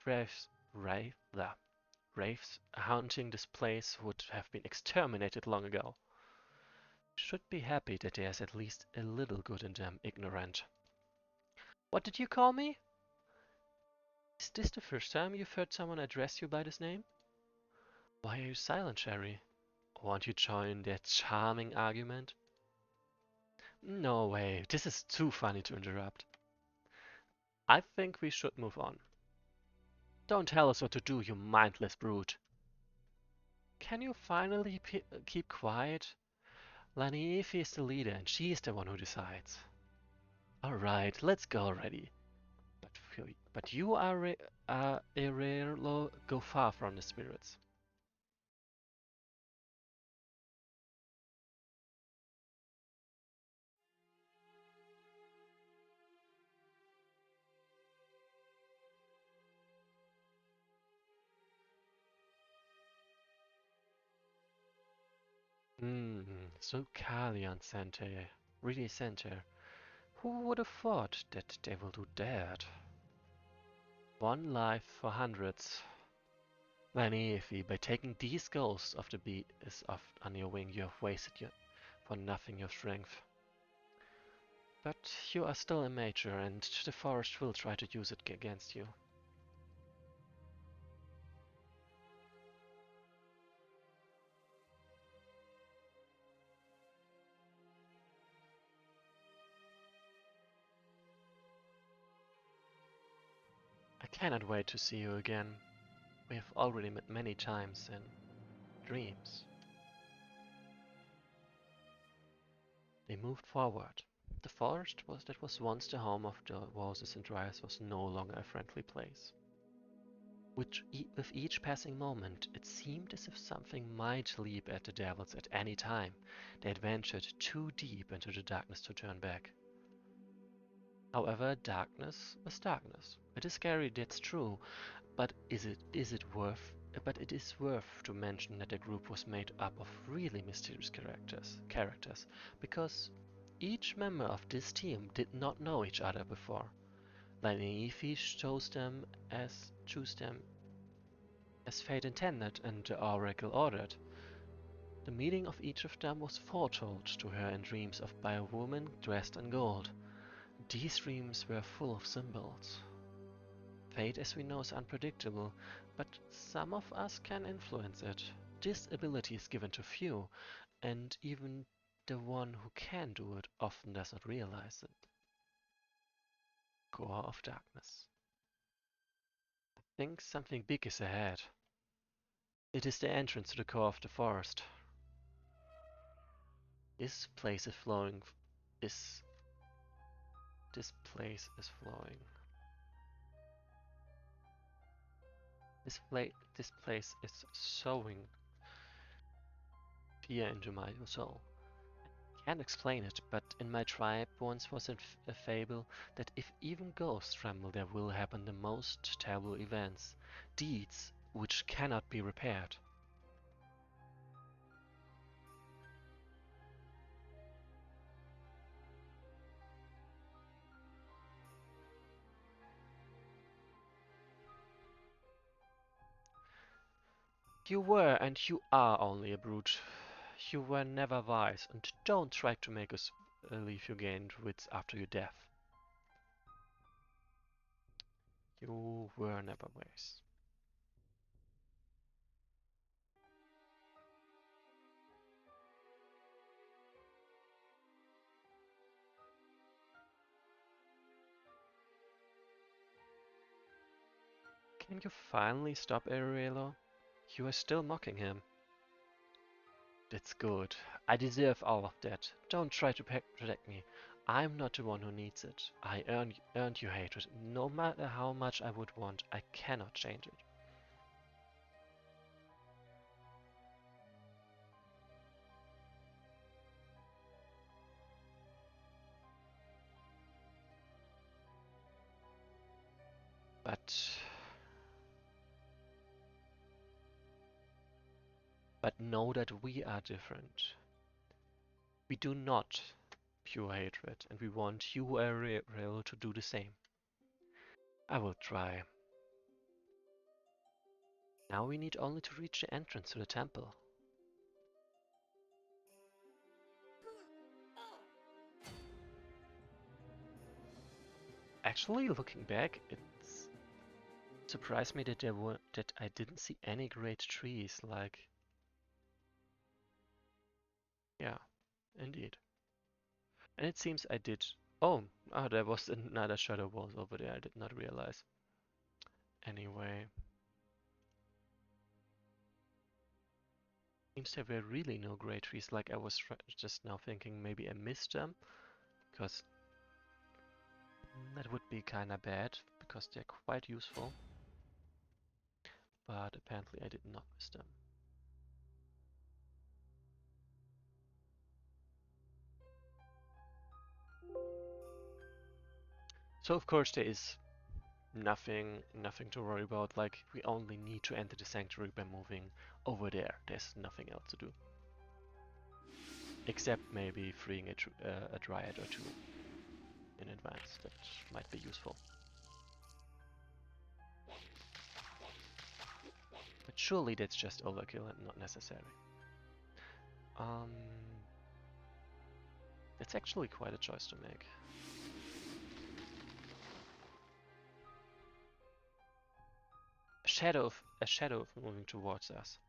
haunting this place would have been exterminated long ago. Should be happy that there's at least a little good in them, ignorant. What did you call me? Is this the first time you've heard someone address you by this name? Why are you silent, Sherry? Won't you join their charming argument? No way, this is too funny to interrupt. I think we should move on. Don't tell us what to do, you mindless brute. Can you finally keep quiet? Laniifi is the leader and she is the one who decides. Alright, let's go already. But you are Erelo, go far from the spirits. So Kalian sent her. Really sent her. Who would have thought that they will do that? One life for hundreds. Laniifi, by taking these ghosts of the beasts on your wing, you have wasted for nothing your strength. But you are still a major, and the forest will try to use it against you. I cannot wait to see you again. We have already met many times in dreams. They moved forward. The forest that was once the home of the roses and dryas was no longer a friendly place. With each passing moment, it seemed as if something might leap at the devils at any time. They had ventured too deep into the darkness to turn back. However, darkness was darkness. It is scary, that's true, but is it worth? But it is worth to mention that the group was made up of really mysterious characters, because Each member of this team did not know each other before. Lightning Efi choose them as fate intended and the oracle ordered. The meeting of each of them was foretold to her in dreams by a woman dressed in gold. These dreams were full of symbols. Fate, as we know, is unpredictable, but some of us can influence it. This ability is given to few, and even the one who can do it often does not realize it. Core of Darkness. I think something big is ahead. It is the entrance to the core of the forest. This place is flowing. This place is flowing. This place is sowing fear into my soul. Can't explain it, but in my tribe once was a fable that if even ghosts tremble, there will happen the most terrible events, deeds which cannot be repaired. You were and you are only a brute. You were never wise, and don't try to make us believe you gained wits after your death. You were never wise. Can you finally stop Ariello? You are still mocking him. That's good. I deserve all of that. Don't try to protect me. I'm not the one who needs it. I earned your hatred. No matter how much I would want, I cannot change it. But know that we are different. We do not pure hatred, and we want you, Ariel, to do the same. I will try. Now we need only to reach the entrance to the temple. Actually, looking back, it surprised me that I didn't see any great trees. Like, yeah, indeed. And it seems I did. Oh, there was another shadow wall over there. I did not realize. Anyway, seems there were really no great trees. Like I was just now thinking, maybe I missed them, because that would be kinda bad, because they're quite useful. But apparently I did not miss them. So of course there is nothing to worry about. Like, we only need to enter the sanctuary by moving over there. There's nothing else to do. Except maybe freeing a dryad or two in advance. That might be useful. But surely that's just overkill and not necessary. Um, It's actually quite a choice to make. A shadow moving towards us.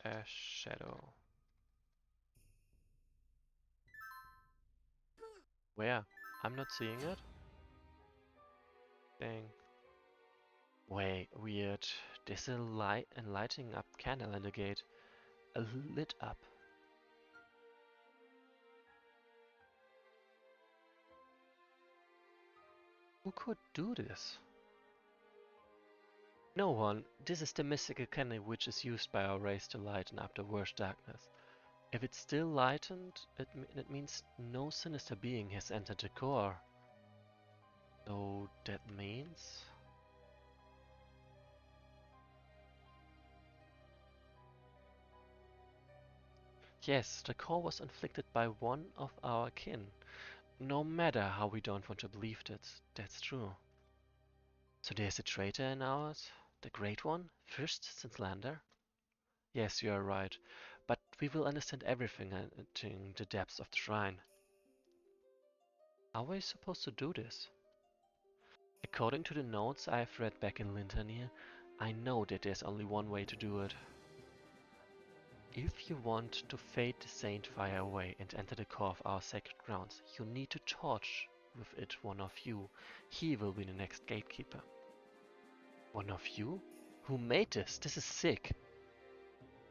A shadow. Where? I'm not seeing it. Dang. Wait, weird. There's a light and lighting up candle in the gate. A lit up. Who could do this? No one. This is the mystical candle which is used by our race to lighten up the worst darkness. If it's still lightened, it means no sinister being has entered the core. So that means... Yes, the call was inflicted by one of our kin. No matter how we don't want to believe that, that's true. So there's a traitor in ours? The Great One? First since Lander? Yes, you are right. But we will understand everything entering the depths of the shrine. How are we supposed to do this? According to the notes I've read back in Lintanir, I know that there's only one way to do it. If you want to fade the Saint Fire away and enter the core of our sacred grounds, you need to torch with it one of you. He will be the next gatekeeper. One of you? Who made this? This is sick.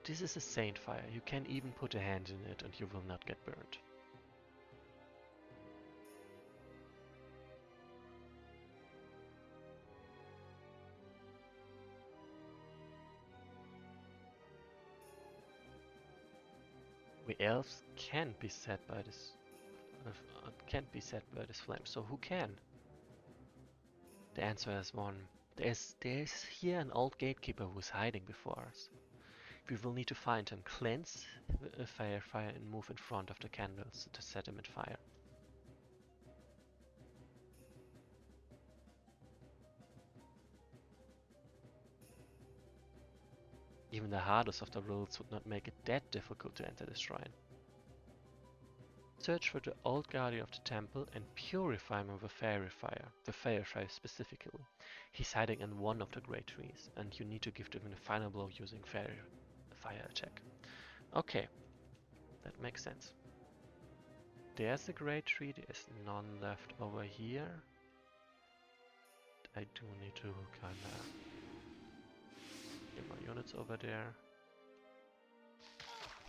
This is a Saint Fire. You can even put a hand in it and you will not get burned. We elves can't be set by this. Can't be set by this flame. So who can? The answer is one. There's here an old gatekeeper who's hiding before us. We will need to find him, cleanse a fire, and move in front of the candles to set him in fire. Even the hardest of the riddles would not make it that difficult to enter the shrine. Search for the old guardian of the temple and purify him with a fairy fire specifically. He's hiding in one of the great trees, and you need to give him a final blow using fire attack. Okay, that makes sense. There's a great tree, there's none left over here. I do need to kinda get my units over there.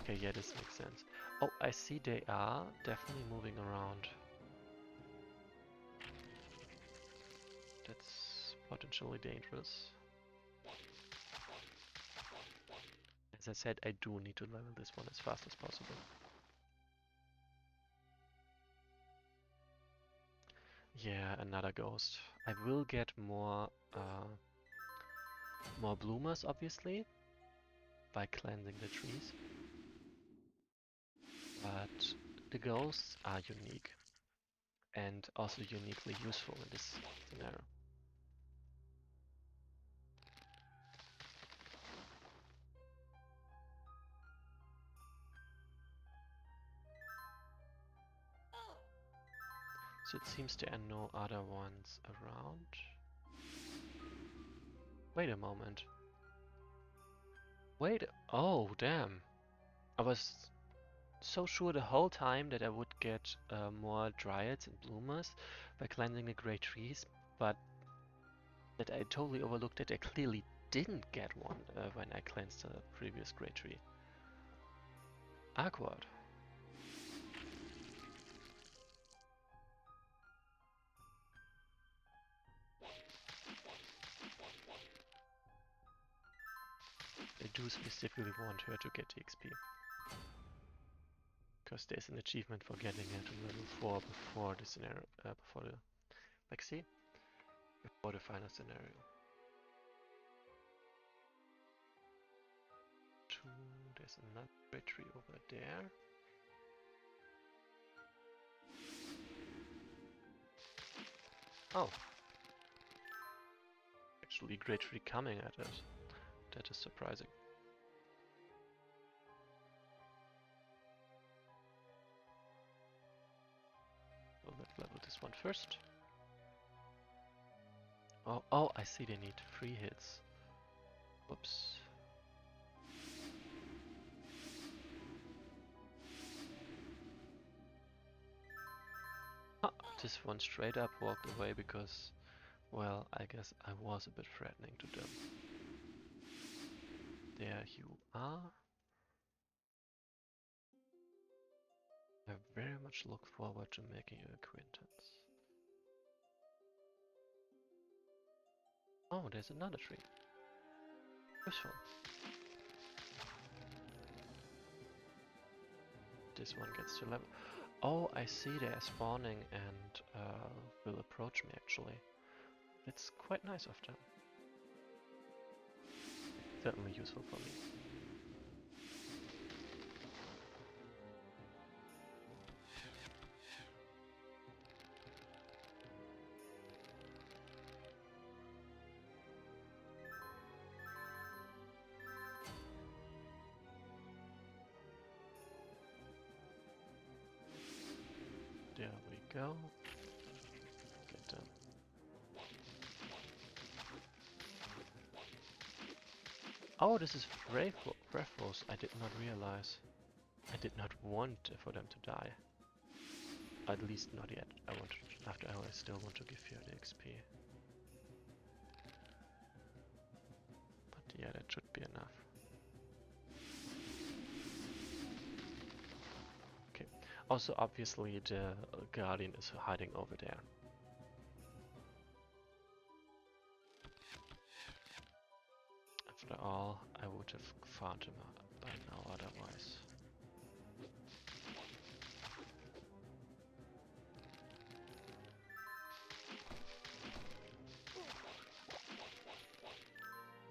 Okay, yeah, this makes sense. Oh, I see they are definitely moving around. That's potentially dangerous. As I said, I do need to level this one as fast as possible. Yeah, another ghost. I will get more bloomers, obviously, by cleansing the trees. But the ghosts are unique, and also uniquely useful in this scenario. So it seems there are no other ones around. Wait a moment. Oh damn. I was so sure the whole time that I would get more dryads and bloomers by cleansing the great trees, but that I totally overlooked that I clearly didn't get one when I cleansed the previous great tree. Awkward. I do specifically want her to get the XP. Because there's an achievement for getting her to level 4 before the scenario, before the Maxi, before the final scenario. 2, there's another great tree over there. Oh. Actually, great tree coming at us. That is surprising. So let's level this one first. Oh, I see they need 3 hits. Whoops. This one straight up walked away because, well, I guess I was a bit threatening to them. There you are. I very much look forward to making your acquaintance. Oh, there's another tree. Useful. This one gets to level. Oh, I see they are spawning and will approach me actually. It's quite nice of them. Certainly useful for me. go. Get them. Oh, this is Frefos. I did not realize. I did not want for them to die. At least not yet. I still want to give you the XP. But yeah, that should be enough. Okay. Also, obviously, the Guardian is hiding over there. After all, I would have found him by now otherwise.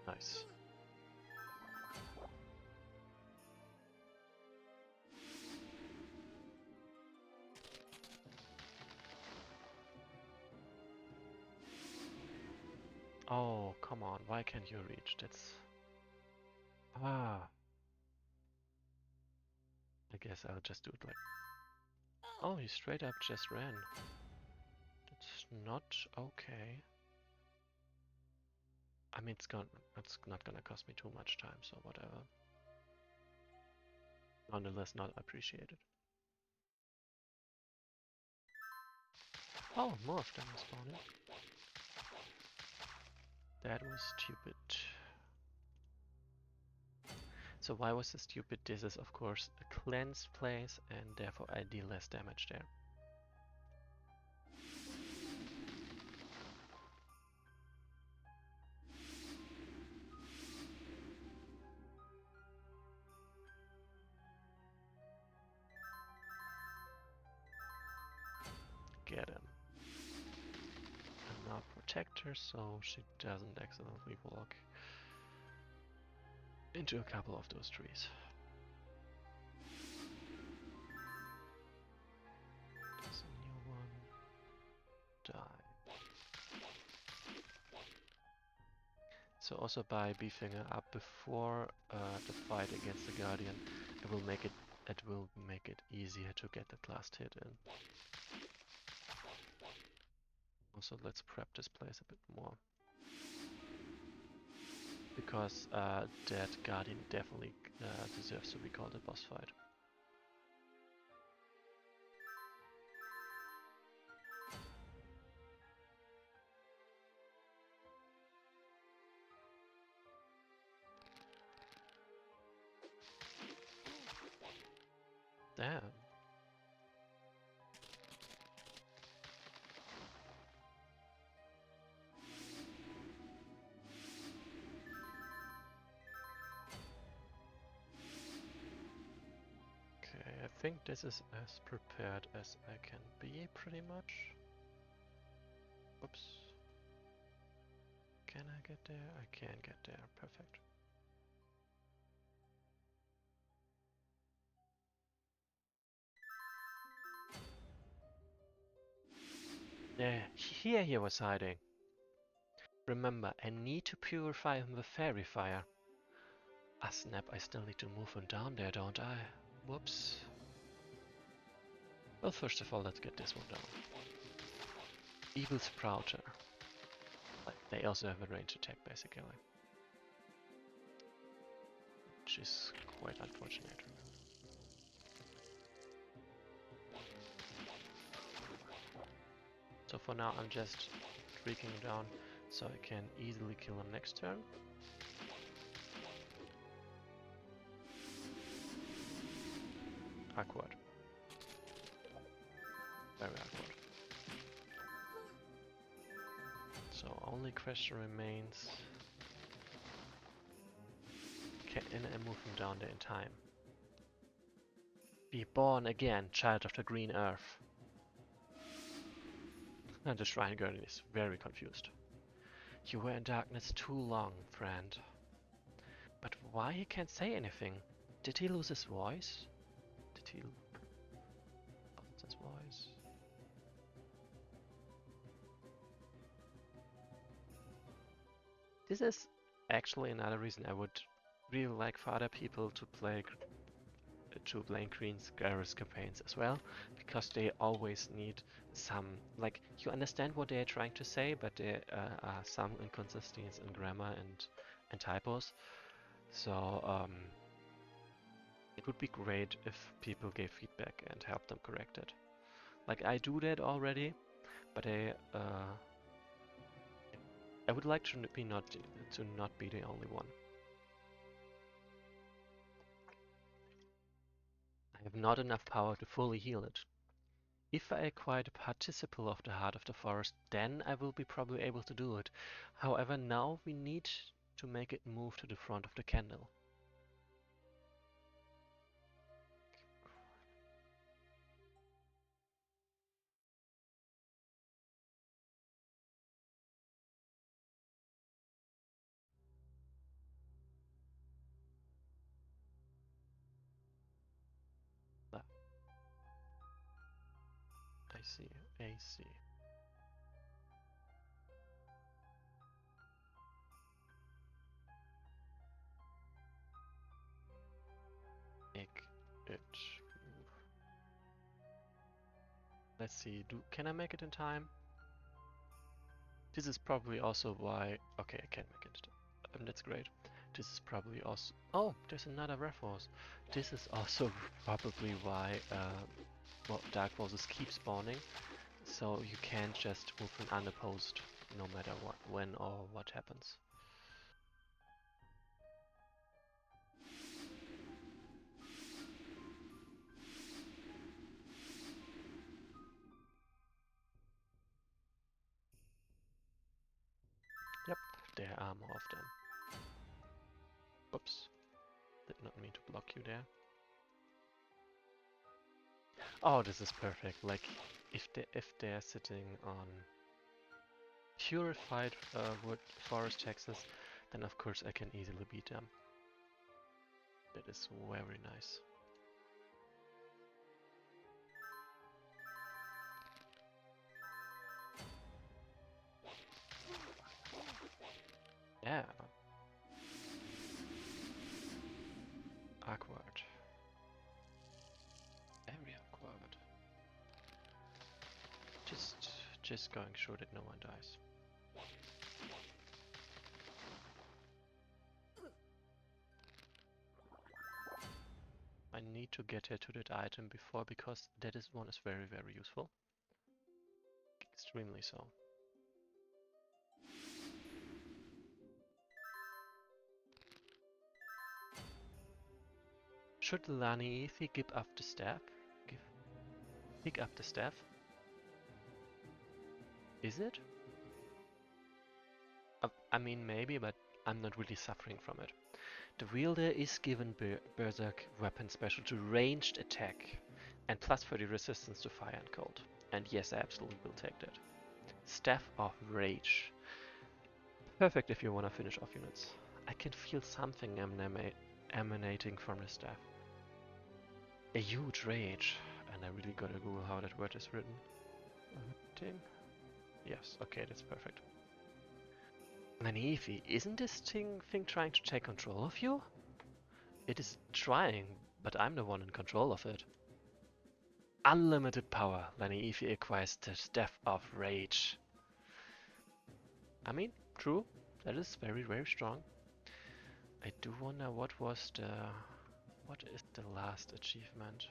Nice. Oh, come on, why can't you reach? That's... Ah. I guess I'll just do it like... Oh, he straight up just ran. That's not okay. I mean, it's not gonna cost me too much time, so whatever. Nonetheless, not appreciated. Oh, more of them are spawning. That was stupid. So why was this stupid? This is of course a cleansed place and therefore I deal less damage there. Get him. And now protect her so she doesn't accidentally walk into a couple of those trees. There's a new one. Die. So also by beefing her up before the fight against the Guardian, it will make it easier to get that last hit in. Also, let's prep this place a bit more. Because that Guardian definitely deserves to be called a boss fight. Damn. Okay, I think this is as prepared as I can be, pretty much. Oops. Can I get there? I can get there. Perfect. There, here he was hiding. Remember, I need to purify him with fairy fire. Ah snap, I still need to move him down there, don't I? Whoops. Well, first of all, let's get this one down. Evil Sprouter. Like, they also have a range attack, basically. Which is quite unfortunate. So for now, I'm just streaking him down so I can easily kill him next turn. Awkward. Very awkward. So only question remains, can I move him down there in time? Be born again, child of the green earth. And the Shrine Guardian is very confused. You were in darkness too long, friend. But why he can't say anything? Did he lose his voice? Did he lose his voice? This is actually another reason I would really like for other people to play to playing GreenScarab campaigns as well, because they always need some, like, you understand what they're trying to say, but there are some inconsistencies in grammar and typos. So it would be great if people gave feedback and helped them correct it. Like, I do that already, but I would like to not be the only one. I have not enough power to fully heal it. If I acquire the participle of the Heart of the Forest, then I will be probably able to do it. However, now we need to make it move to the front of the candle. Ah, I see, I see. Make it move. Let's see, can I make it in time? This is probably also why... Okay, I can make it. That's great. This is probably also... Oh, there's another Raffles. This is also probably why well, Dark Forces keep spawning. So you can't just move an unopposed no matter what, when or what happens. Yep, there are more of them. Oops, did not mean to block you there. Oh, this is perfect. Like, if they're sitting on purified wood forest Texas, then of course I can easily beat them. That is very nice. Yeah. Awkward. Very awkward. Just going sure that no one dies. I need to get her to that item before, because that one is very, very useful. Extremely so. Should Lanithi give up the staff? Pick up the staff? Is it? I mean, maybe, but I'm not really suffering from it. The wielder is given Berserk weapon special to ranged attack and plus 30 resistance to fire and cold. And yes, I absolutely will take that. Staff of Rage. Perfect if you want to finish off units. I can feel something emanating from the staff. A huge rage. And I really gotta Google how that word is written. Yes, okay, that's perfect. Nanifi, isn't this thing trying to take control of you? It is trying, but I'm the one in control of it. Unlimited power. Lanifi acquires the Staff of Rage. I mean, true. That is very, very strong. I do wonder what is the last achievement?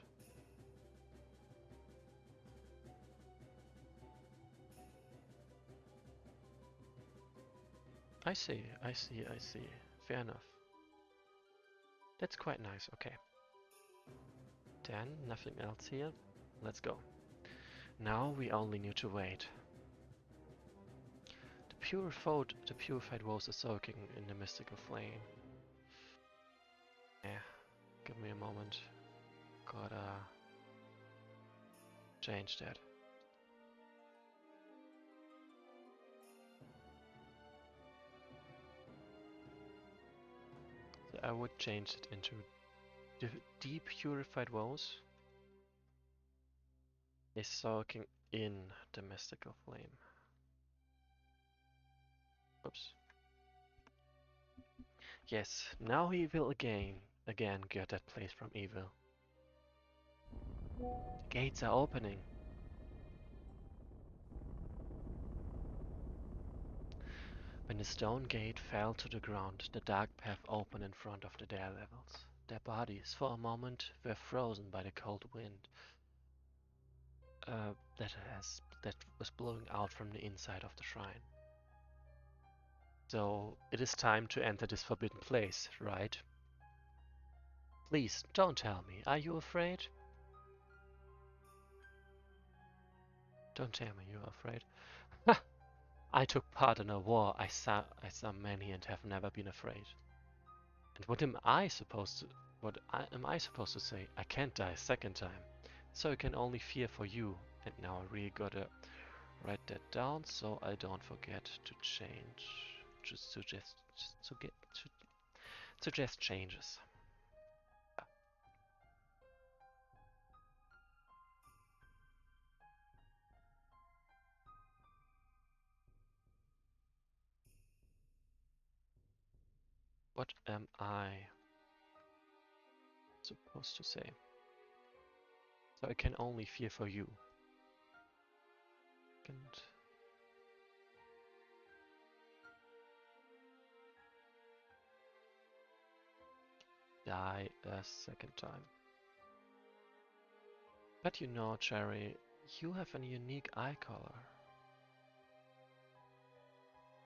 I see, I see, I see. Fair enough. That's quite nice, okay. Then, nothing else here. Let's go. Now we only need to wait. The purified rose is soaking in the mystical flame. Yeah, give me a moment. Gotta change that. So I would change it into the deep purified rose is soaking in the mystical flame. Oops. Yes, now he will again get that place from evil. The gates are opening. When the stone gate fell to the ground, the dark path opened in front of the daredevils. Their bodies, for a moment, were frozen by the cold wind that was blowing out from the inside of the shrine. So, it is time to enter this forbidden place, right? Please, don't tell me. Are you afraid? Don't tell me you're afraid. Ha! I took part in a war. I saw many and have never been afraid. And what am I supposed to say? I can't die a second time. So I can only fear for you. And now I really gotta write that down so I don't forget to change. Just suggest changes. What am I supposed to say? So I can only fear for you. And die a second time. But you know, Cherry, you have a unique eye color.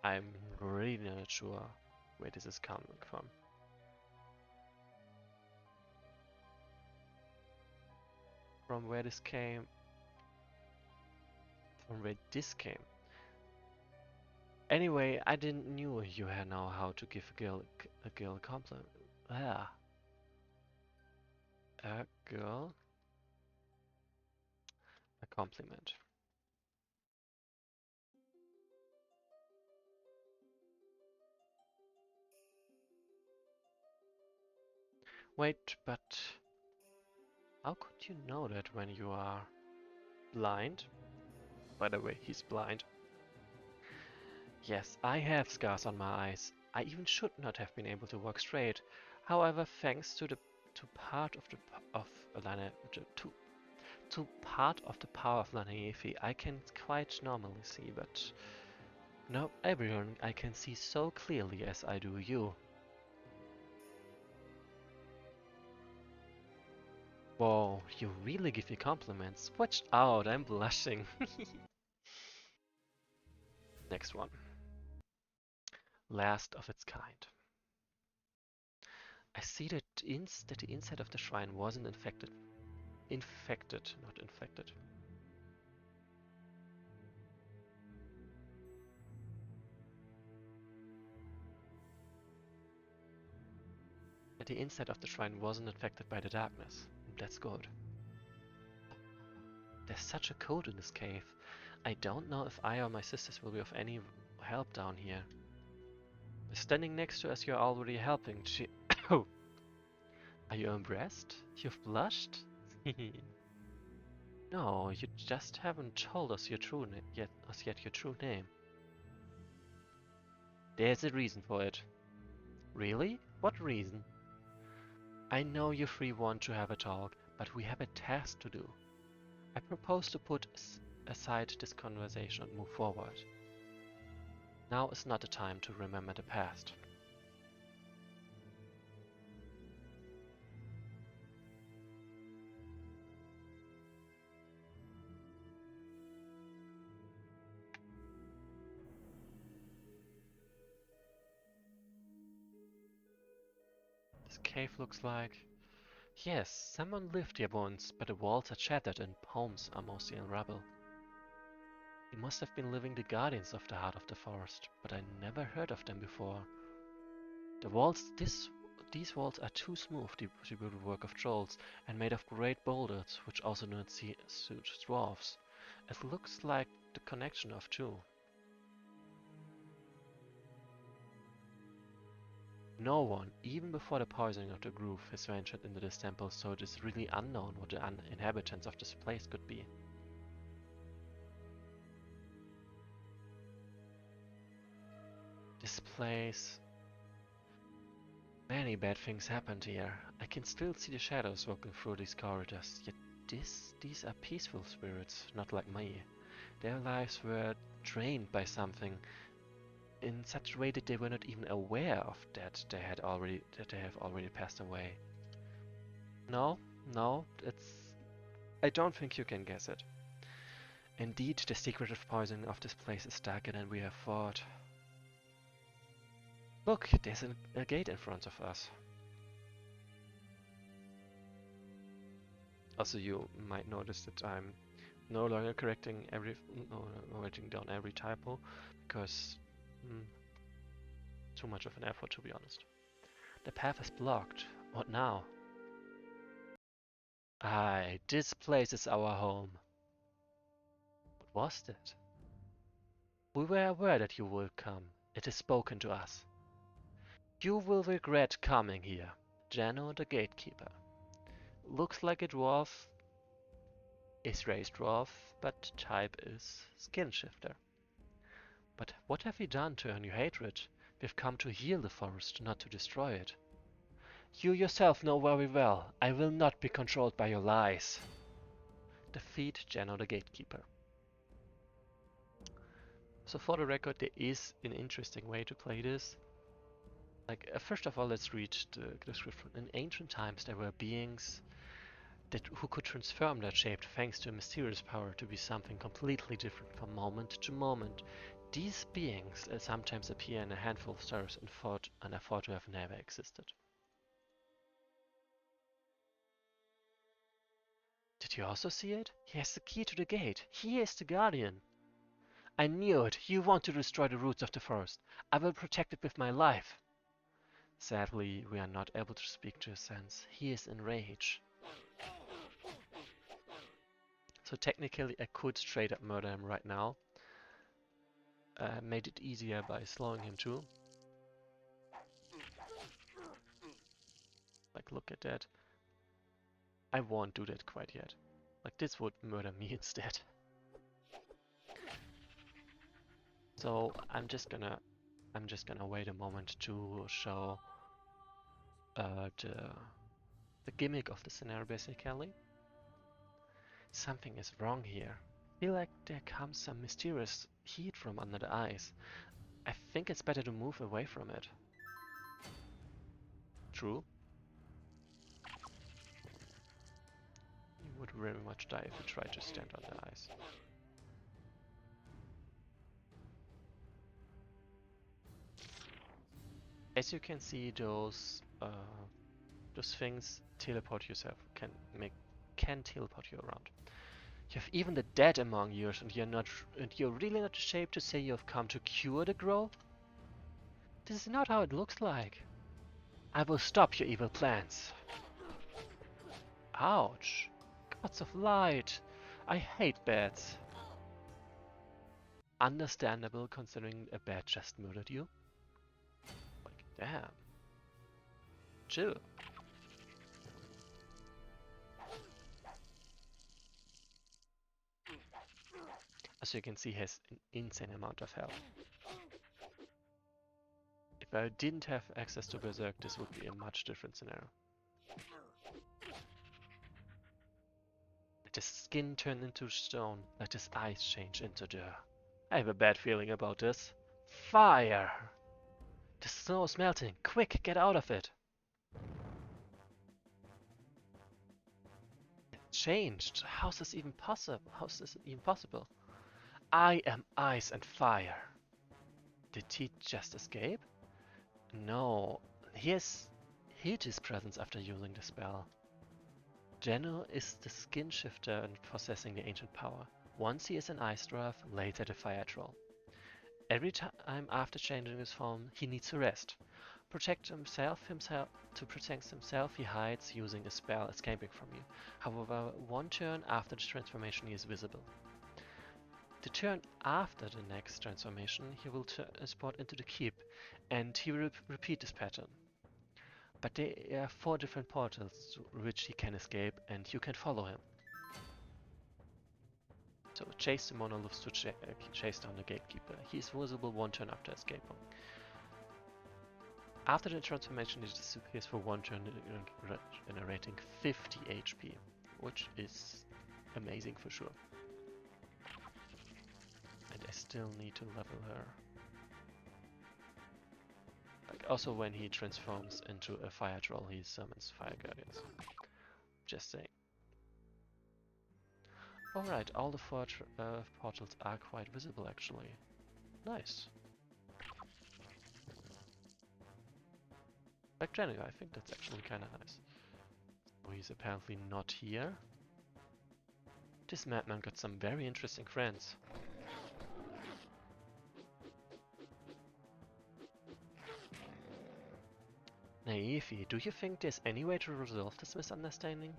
I'm really not sure where this is coming from. From where this came. Anyway, I didn't knew you had know how to give a girl a compliment. Ah, a girl a compliment. Wait, but how could you know that when you are blind? By the way, he's blind. Yes, I have scars on my eyes. I even should not have been able to walk straight. However, thanks to the to part of the of Lana to part of the power of Lanaefi, I can quite normally see, but not everyone I can see so clearly as I do you. Whoa, you really give me compliments. Watch out, I'm blushing. Next one. Last of its kind. I see that the inside of the shrine wasn't infected. Infected, not infected. That the inside of the shrine wasn't infected by the darkness. That's good. There's such a code in this cave. I don't know if I or my sisters will be of any help down here. Standing next to us, you're already helping. Oh, are you impressed? You've blushed? No, you just haven't told us your true yet your true name. There's a reason for it. Really? What reason? I know you three want to have a talk, but we have a task to do. I propose to put aside this conversation and move forward. Now is not the time to remember the past. This cave looks like... Yes, someone lived here once, but the walls are shattered and homes are mostly in rubble. They must have been living the guardians of the heart of the forest, but I never heard of them before. These walls are too smooth to be the work of trolls, and made of great boulders, which also do not suit dwarves. It looks like the connection of two. No one, even before the poisoning of the groove, has ventured into this temple, so it is really unknown what the inhabitants of this place could be. This place... Many bad things happened here. I can still see the shadows walking through these corridors, yet These are peaceful spirits, not like me. Their lives were drained by something in such a way that they were not even aware of that they have already passed away. No, I don't think you can guess it. Indeed, the secret of poisoning of this place is darker than we have thought. Look, there's a gate in front of us. Also, you might notice that I'm no longer writing down every typo, because too much of an effort, to be honest. The path is blocked. What now? Aye, this place is our home. What was that? We were aware that you will come. It is spoken to us. You will regret coming here. Jano the gatekeeper. Looks like a dwarf. Is raised dwarf, but type is skin shifter. But what have we done to earn your hatred? We've come to heal the forest, not to destroy it. You yourself know very well. I will not be controlled by your lies. Defeat Jano the gatekeeper. So for the record, there is an interesting way to play this. Like, first of all, let's read the description. In ancient times, there were beings who could transform their shape thanks to a mysterious power to be something completely different from moment to moment. These beings sometimes appear in a handful of stories and are thought to have never existed. Did you also see it? He has the key to the gate. He is the guardian. I knew it. You want to destroy the roots of the forest. I will protect it with my life. Sadly, we are not able to speak to his sense. He is enraged. So technically I could straight up murder him right now. Made it easier by slowing him too. Like, look at that. I won't do that quite yet. Like, this would murder me instead. So I'm just gonna wait a moment to show the gimmick of the scenario basically. Something is wrong here. I feel like there comes some mysterious heat from under the ice. I think it's better to move away from it. True. You would very much die if you tried to stand on the ice. As you can see, those things teleport yourself, can teleport you around. You have even the dead among you, and you're really not ashamed to say you have come to cure the growth? This is not how it looks like. I will stop your evil plans. Ouch! Gods of light! I hate bats. Understandable considering a bat just murdered you. Like, damn. Chill. As you can see, he has an insane amount of health. If I didn't have access to Berserk, this would be a much different scenario. Let his skin turn into stone, let his eyes change into dirt. I have a bad feeling about this. Fire! The snow is melting. Quick, get out of it! It changed. How's this even possible? I am ice and fire. Did he just escape? No, he has hid his presence after using the spell. Jano is the skin shifter and possessing the ancient power. Once he is an ice dwarf, later the fire troll. Every time after changing his form, he needs to rest. To protect himself, he hides using a spell escaping from you. However, one turn after the transformation, he is visible. The turn after the next transformation, he will transport into the keep, and he will repeat this pattern. But there are 4 different portals through which he can escape, and you can follow him. So chase the monoliths to chase down the gatekeeper. He is visible 1 turn after escaping. After the transformation, he disappears for 1 turn, generating 50 HP. which is amazing for sure. And I still need to level her. Like also when he transforms into a fire troll, he summons fire guardians. Just saying. Alright, all the portals are quite visible actually. Nice. Like generally, I think that's actually kinda nice. Oh, he's apparently not here. This madman got some very interesting friends. Naive, do you think there's any way to resolve this misunderstanding?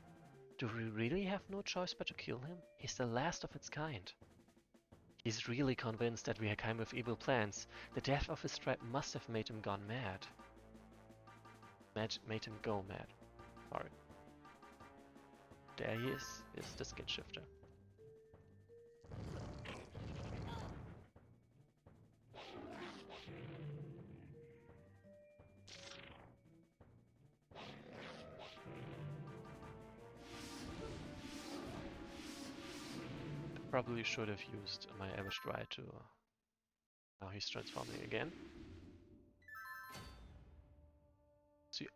Do we really have no choice but to kill him? He's the last of its kind. He's really convinced that we came with evil plans. The death of his tribe must have made him gone mad. Made him go mad. Sorry. There he is the skin shifter. Probably should have used my Average Dry to... Now he's transforming again. So you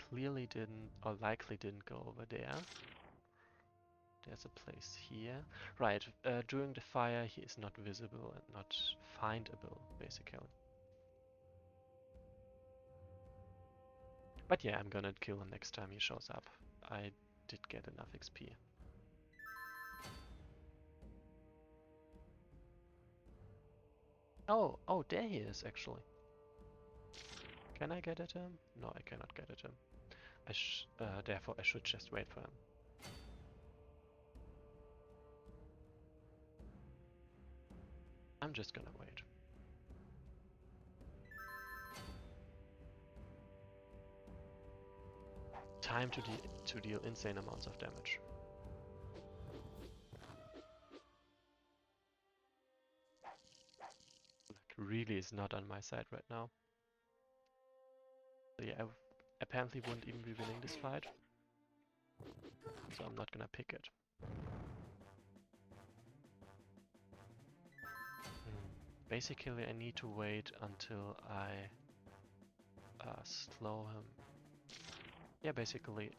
clearly didn't, or likely didn't go over there. There's a place here. Right, during the fire he is not visible and not findable, basically. But yeah, I'm gonna kill him next time he shows up. I did get enough XP. Oh, there he is actually. Can I get at him? No, I cannot get at him. Therefore I should just wait for him. I'm just gonna wait. Time to deal insane amounts of damage. Really is not on my side right now. So yeah, I apparently wouldn't even be winning this fight. So I'm not gonna pick it. Basically I need to wait until I slow him. Yeah, basically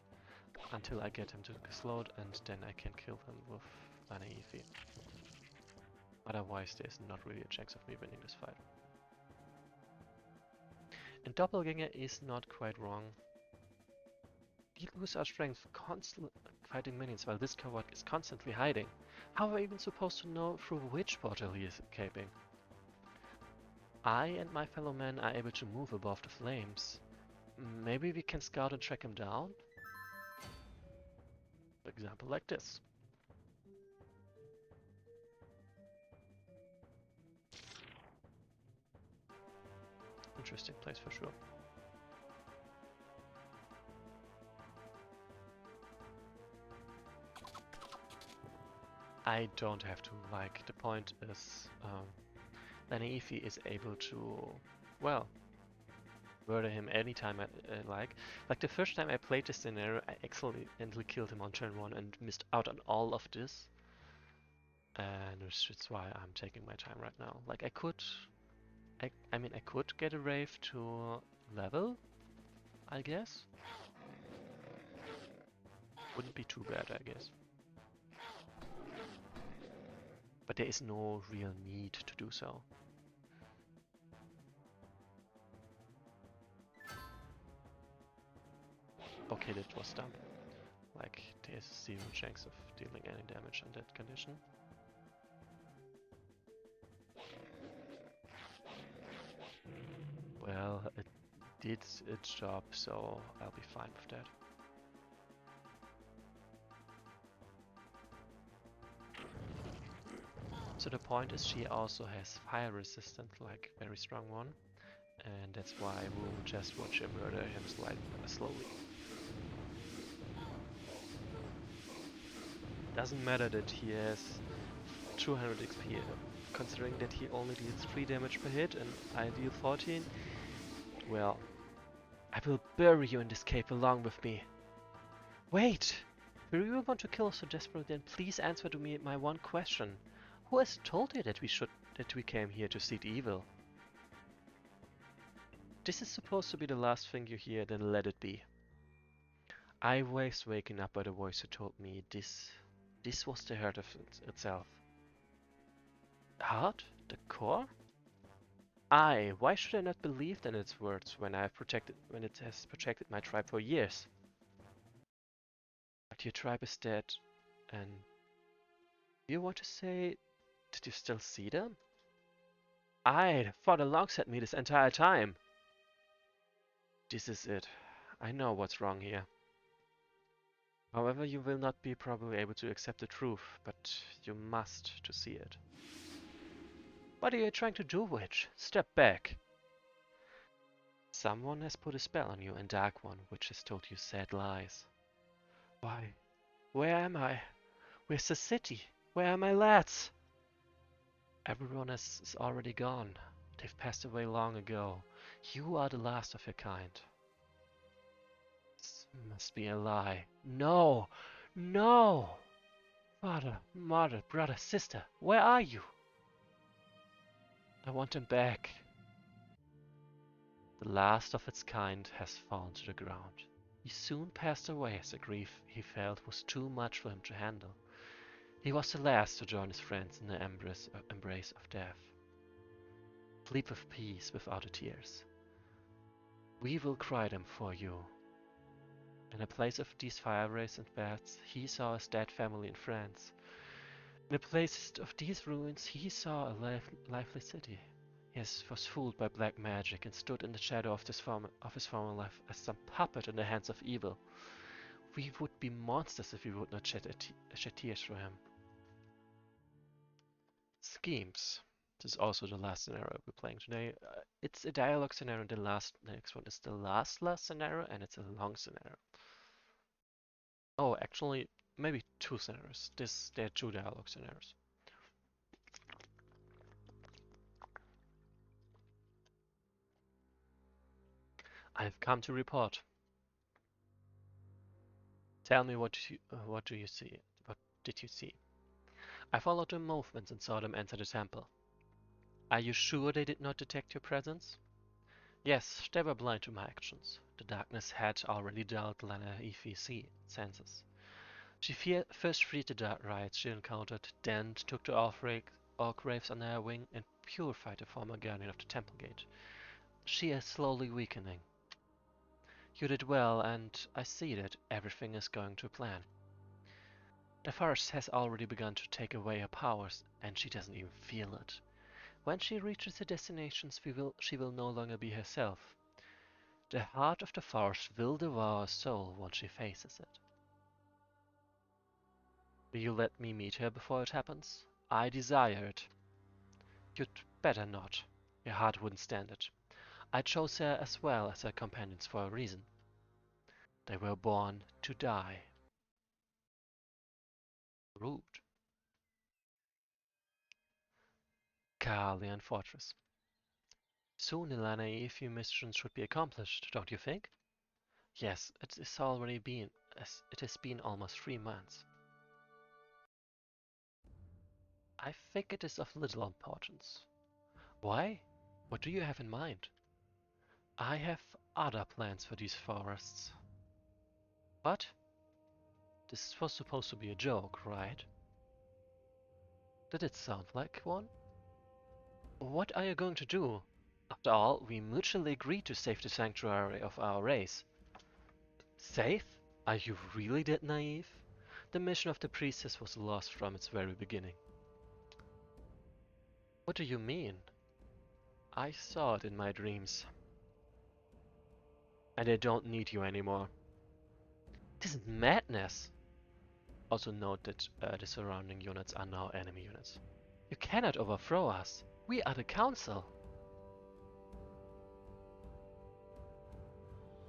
until I get him to slowed and then I can kill him with an Naive. Otherwise there's not really a chance of me winning this fight. And Doppelganger is not quite wrong. We lose our strength constantly fighting minions while this coward is constantly hiding. How are we even supposed to know through which portal he is escaping? I and my fellow men are able to move above the flames. Maybe we can scout and track him down? For example, like this. Interesting place for sure. I don't have to, like, the point is Naive is able to, well, murder him anytime I like. Like the first time I played this scenario, I accidentally killed him on turn 1 and missed out on all of this. And that's why I'm taking my time right now. Like I could get a Wraith to level, I guess. Wouldn't be too bad, I guess. But there is no real need to do so. Okay, that was dumb. Like, there's 0 chance of dealing any damage on that condition. Well, it did its job, so I'll be fine with that. So the point is she also has fire resistant, like very strong one. And that's why we'll just watch him murder him slowly. Doesn't matter that he has 200 XP, considering that he only deals 3 damage per hit and I deal 14. Well, I will bury you in this cave along with me. Wait! If you really want to kill us so desperately, then please answer to me my one question. Who has told you that we came here to seek evil? This is supposed to be the last thing you hear, then let it be. I was waken up by the voice who told me this was the heart of itself. Heart? The core? Aye, why should I not believe in its words when it has protected my tribe for years? But your tribe is dead, and you want to say, did you still see them? Aye, Father Long sent me this entire time. This is it. I know what's wrong here. However, you will not be probably able to accept the truth, but you must to see it. What are you trying to do, witch? Step back. Someone has put a spell on you, and Dark One, which has told you sad lies. Why? Where am I? Where's the city? Where are my lads? Everyone is already gone. They've passed away long ago. You are the last of your kind. This must be a lie. No! No! Father, mother, brother, sister, where are you? I want him back. The last of its kind has fallen to the ground. He soon passed away as the grief he felt was too much for him to handle. He was the last to join his friends in the embrace of death. Sleep with peace without the tears. We will cry them for you. In the place of these fire rays and bats, he saw his dead family and friends. In the place of these ruins, he saw a lively city. He was fooled by black magic and stood in the shadow of his former life as some puppet in the hands of evil. We would be monsters if we would not shed tears for him. Schemes. This is also the last scenario we're playing today. It's a dialogue scenario, and the next one is the last scenario, and it's a long scenario. Oh, actually, maybe two scenarios. There are two dialogue scenarios. I've come to report. Tell me what do you see? What did you see? I followed the movements and saw them enter the temple. Are you sure they did not detect your presence? Yes, they were blind to my actions. The darkness had already dulled Lana Ife's senses. She first freed the dark riots she encountered, then took the orc wraiths under her wing and purified the former guardian of the temple gate. She is slowly weakening. You did well, and I see that everything is going to plan. The forest has already begun to take away her powers, and she doesn't even feel it. When she reaches her destinations, she will no longer be herself. The heart of the forest will devour her soul once she faces it. Will you let me meet her before it happens? I desire it. You'd better not. Your heart wouldn't stand it. I chose her as well as her companions for a reason. They were born to die. Rude. Kaalian Fortress. Soon the Lana Ife mission should be accomplished, don't you think? Yes, it has been almost 3 months. I think it is of little importance. Why? What do you have in mind? I have other plans for these forests. What? This was supposed to be a joke, right? Did it sound like one? What are you going to do? After all, we mutually agreed to save the sanctuary of our race. Save? Are you really that naive? The mission of the priestess was lost from its very beginning. What do you mean? I saw it in my dreams. And I don't need you anymore. This is madness! Also note that the surrounding units are now enemy units. You cannot overthrow us. We are the council.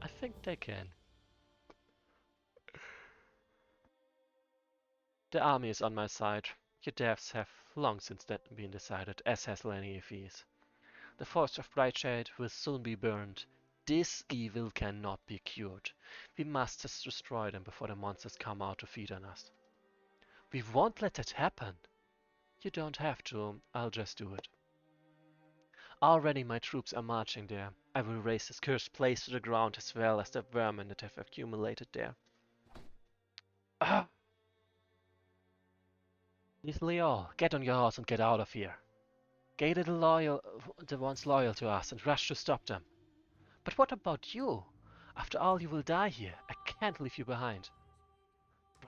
I think they can. The army is on my side. Your deaths have long since been decided, as has Lenny Ife's. The forest of Brightshade will soon be burned, This evil cannot be cured. We must just destroy them before the monsters come out to feed on us. We won't let that happen. You don't have to, I'll just do it. Already my troops are marching there. I will raze this cursed place to the ground as well as the vermin that have accumulated there. Ah! Leal, get on your horse and get out of here. Gather the ones loyal to us and rush to stop them. But what about you? After all, you will die here. I can't leave you behind.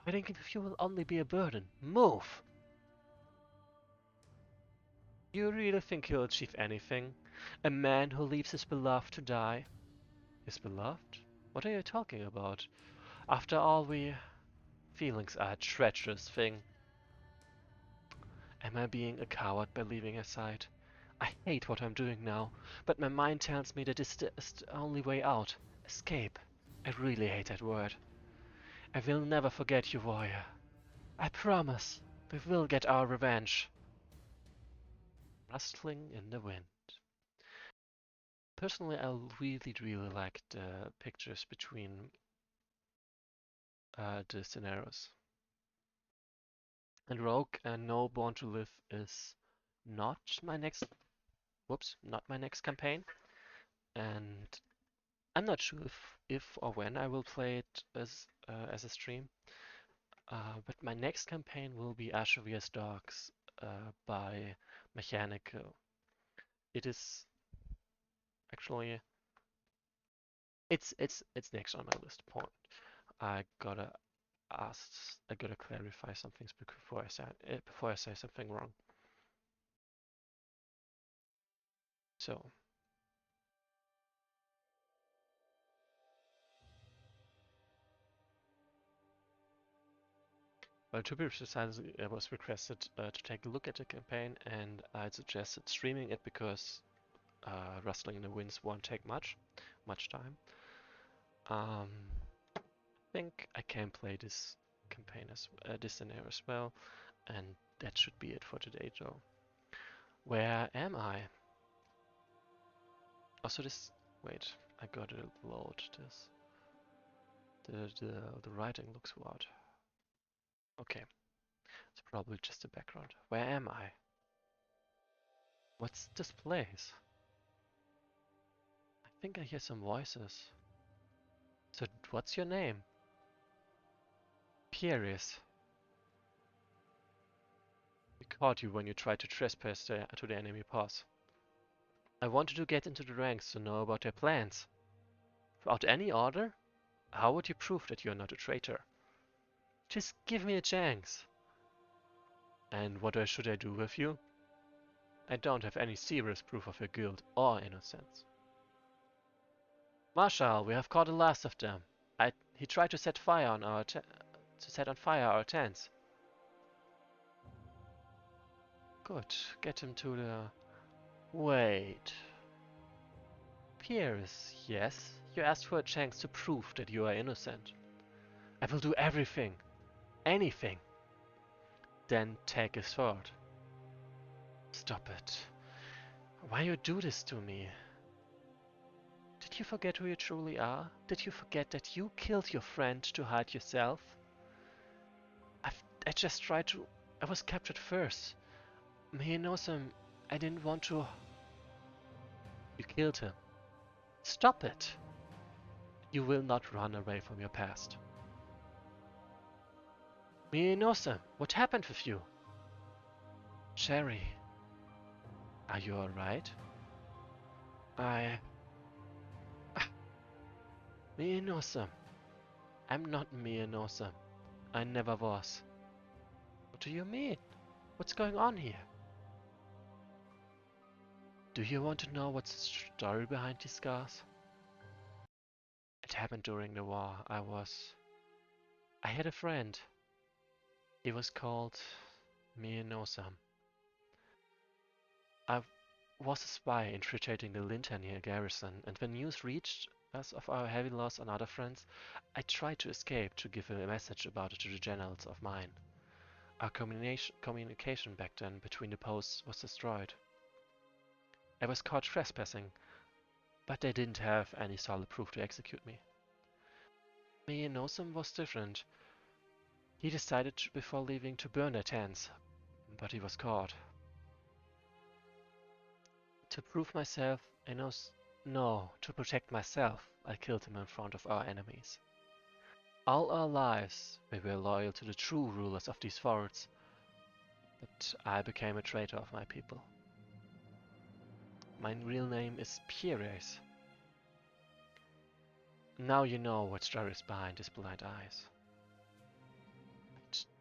Riding with you will only be a burden. Move! You really think he'll achieve anything? A man who leaves his beloved to die? His beloved? What are you talking about? After all, feelings are a treacherous thing. Am I being a coward by leaving her side? I hate what I'm doing now, but my mind tells me that this is the only way out. Escape. I really hate that word. I will never forget you, warrior. I promise. We will get our revenge. Rustling in the wind. Personally, I really like the pictures between the scenarios. And Rogue and No Born to Live is not my next, not my next campaign. And I'm not sure if or when I will play it as a stream. But my next campaign will be Asheria's Dogs by Mechanical. It is actually it's next on my list. Point. I gotta I gotta clarify some things before I say something wrong. So. Well, to be precise, I was requested to take a look at the campaign, and I suggested streaming it because Rustling in the Winds won't take much time. I think I can play this campaign this scenario as well, and that should be it for today, though. Where am I? Also, wait, I gotta load this. The writing looks odd. Okay, it's probably just the background. Where am I? What's this place? I think I hear some voices. So, what's your name? Pieris. We caught you when you tried to trespass to the enemy pass. I wanted to get into the ranks to know about their plans. Without any order? How would you prove that you're not a traitor? Just give me a chance. And what should I do with you? I don't have any serious proof of your guilt or innocence. Marshal, we have caught the last of them. He tried to set on fire our tents. Good. Get him to the... Wait. Pierce, yes? You asked for a chance to prove that you are innocent. I will do everything. Anything. Then take a sword. Stop it. Why you do this to me? Did you forget who you truly are? Did you forget that you killed your friend to hide yourself? I just tried to... I was captured first. He knows him. I didn't want to... You killed him. Stop it. You will not run away from your past. Mienosa, what happened with you? Cherry, are you alright? Mienosa. I'm not Mienosa. I never was. What do you mean? What's going on here? Do you want to know what's the story behind these scars? It happened during the war. I had a friend. He was called Mienosa. I was a spy infiltrating the Lintania garrison, and when news reached us of our heavy loss on other friends, I tried to escape to give a message about it to the generals of mine. Our communication back then between the posts was destroyed. I was caught trespassing, but they didn't have any solid proof to execute me. Me and Nosum was different. He decided before leaving to burn their tents, but he was caught. To prove myself, no, to protect myself, I killed him in front of our enemies. All our lives, we were loyal to the true rulers of these forests, but I became a traitor of my people. My real name is Pires. Now you know what story is behind his blind eyes.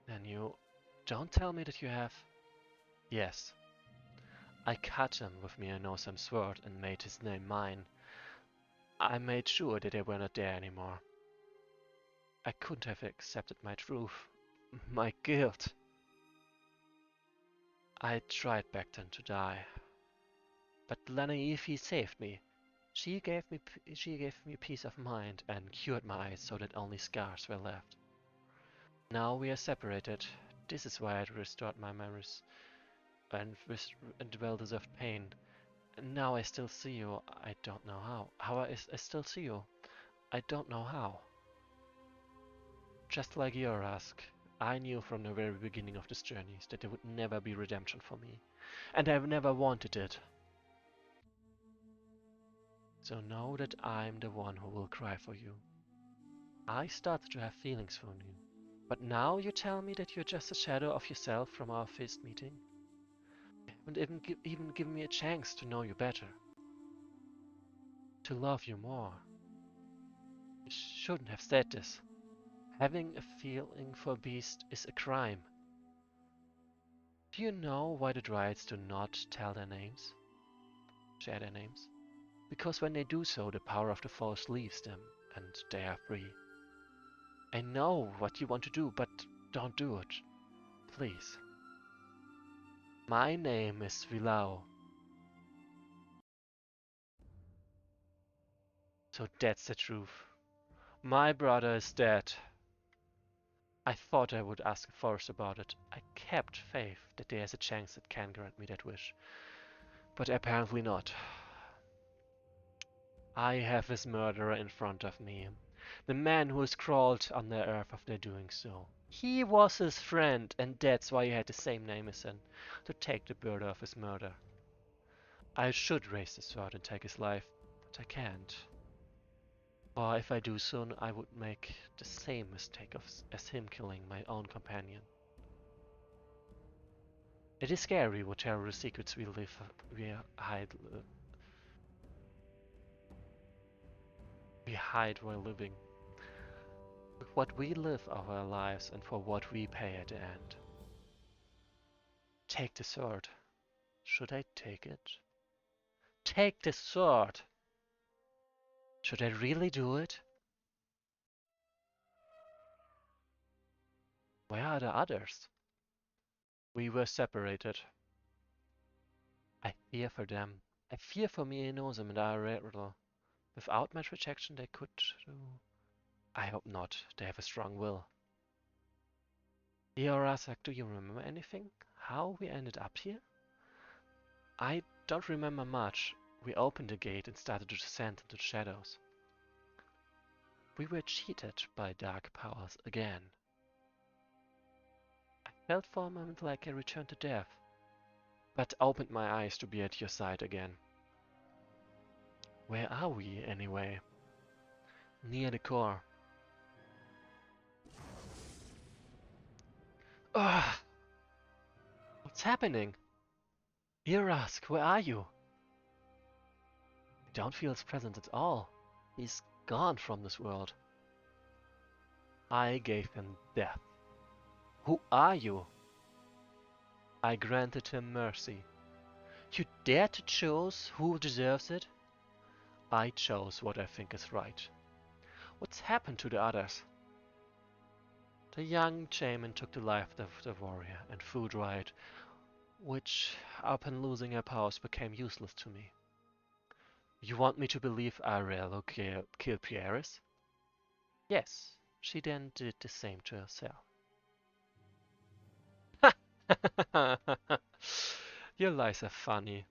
Then you don't tell me that you have. Yes, I cut him with Mianosum's sword and made his name mine. I made sure that they were not there anymore. I couldn't have accepted my truth, my guilt. I tried back then to die, but Lanaifi saved me. She gave me peace of mind and cured my eyes so that only scars were left. Now we are separated. This is why I restored my memories and well-deserved pain. And now I still see you. I don't know how. I still see you. I don't know how. Just like Yorask, I knew from the very beginning of this journey that there would never be redemption for me. And I've never wanted it. So know that I'm the one who will cry for you. I started to have feelings for you. But now you tell me that you're just a shadow of yourself from our first meeting? You haven't even given me a chance to know you better. To love you more. You shouldn't have said this. Having a feeling for a beast is a crime. Do you know why the Dryads do not tell their names? Share their names? Because when they do so, the power of the Force leaves them, and they are free. I know what you want to do, but don't do it. Please. My name is Vilao. So that's the truth. My brother is dead. I thought I would ask Forrest about it. I kept faith that there's a chance that can grant me that wish. But apparently not. I have his murderer in front of me. The man who has crawled on the earth after doing so. He was his friend, and that's why he had the same name as him, to take the burden of his murder. I should raise the sword and take his life, but I can't. Or if I do so, I would make the same mistake as him killing my own companion. It is scary what terrible secrets we hide while living. With what we live our lives and for what we pay at the end. Take the sword. Should I take it? Take the sword! Should I really do it? Where are the others? We were separated. I fear for them. I fear for me and Ozim and Ariel. Without my protection they could do... I hope not. They have a strong will. Yorasak, do you remember anything? How we ended up here? I don't remember much. We opened the gate and started to descend into the shadows. We were cheated by dark powers again. I felt for a moment like I returned to death, but opened my eyes to be at your side again. Where are we, anyway? Near the core. Ugh! What's happening? Irask, where are you? I don't feel his presence at all. He's gone from this world. I gave him death. Who are you? I granted him mercy. You dare to choose who deserves it? I chose what I think is right. What's happened to the others? The young shaman took the life of the warrior and food riot, which, upon losing her powers, became useless to me. You want me to believe Ariel killed Pieris? Yes, she then did the same to herself. Your lies are funny.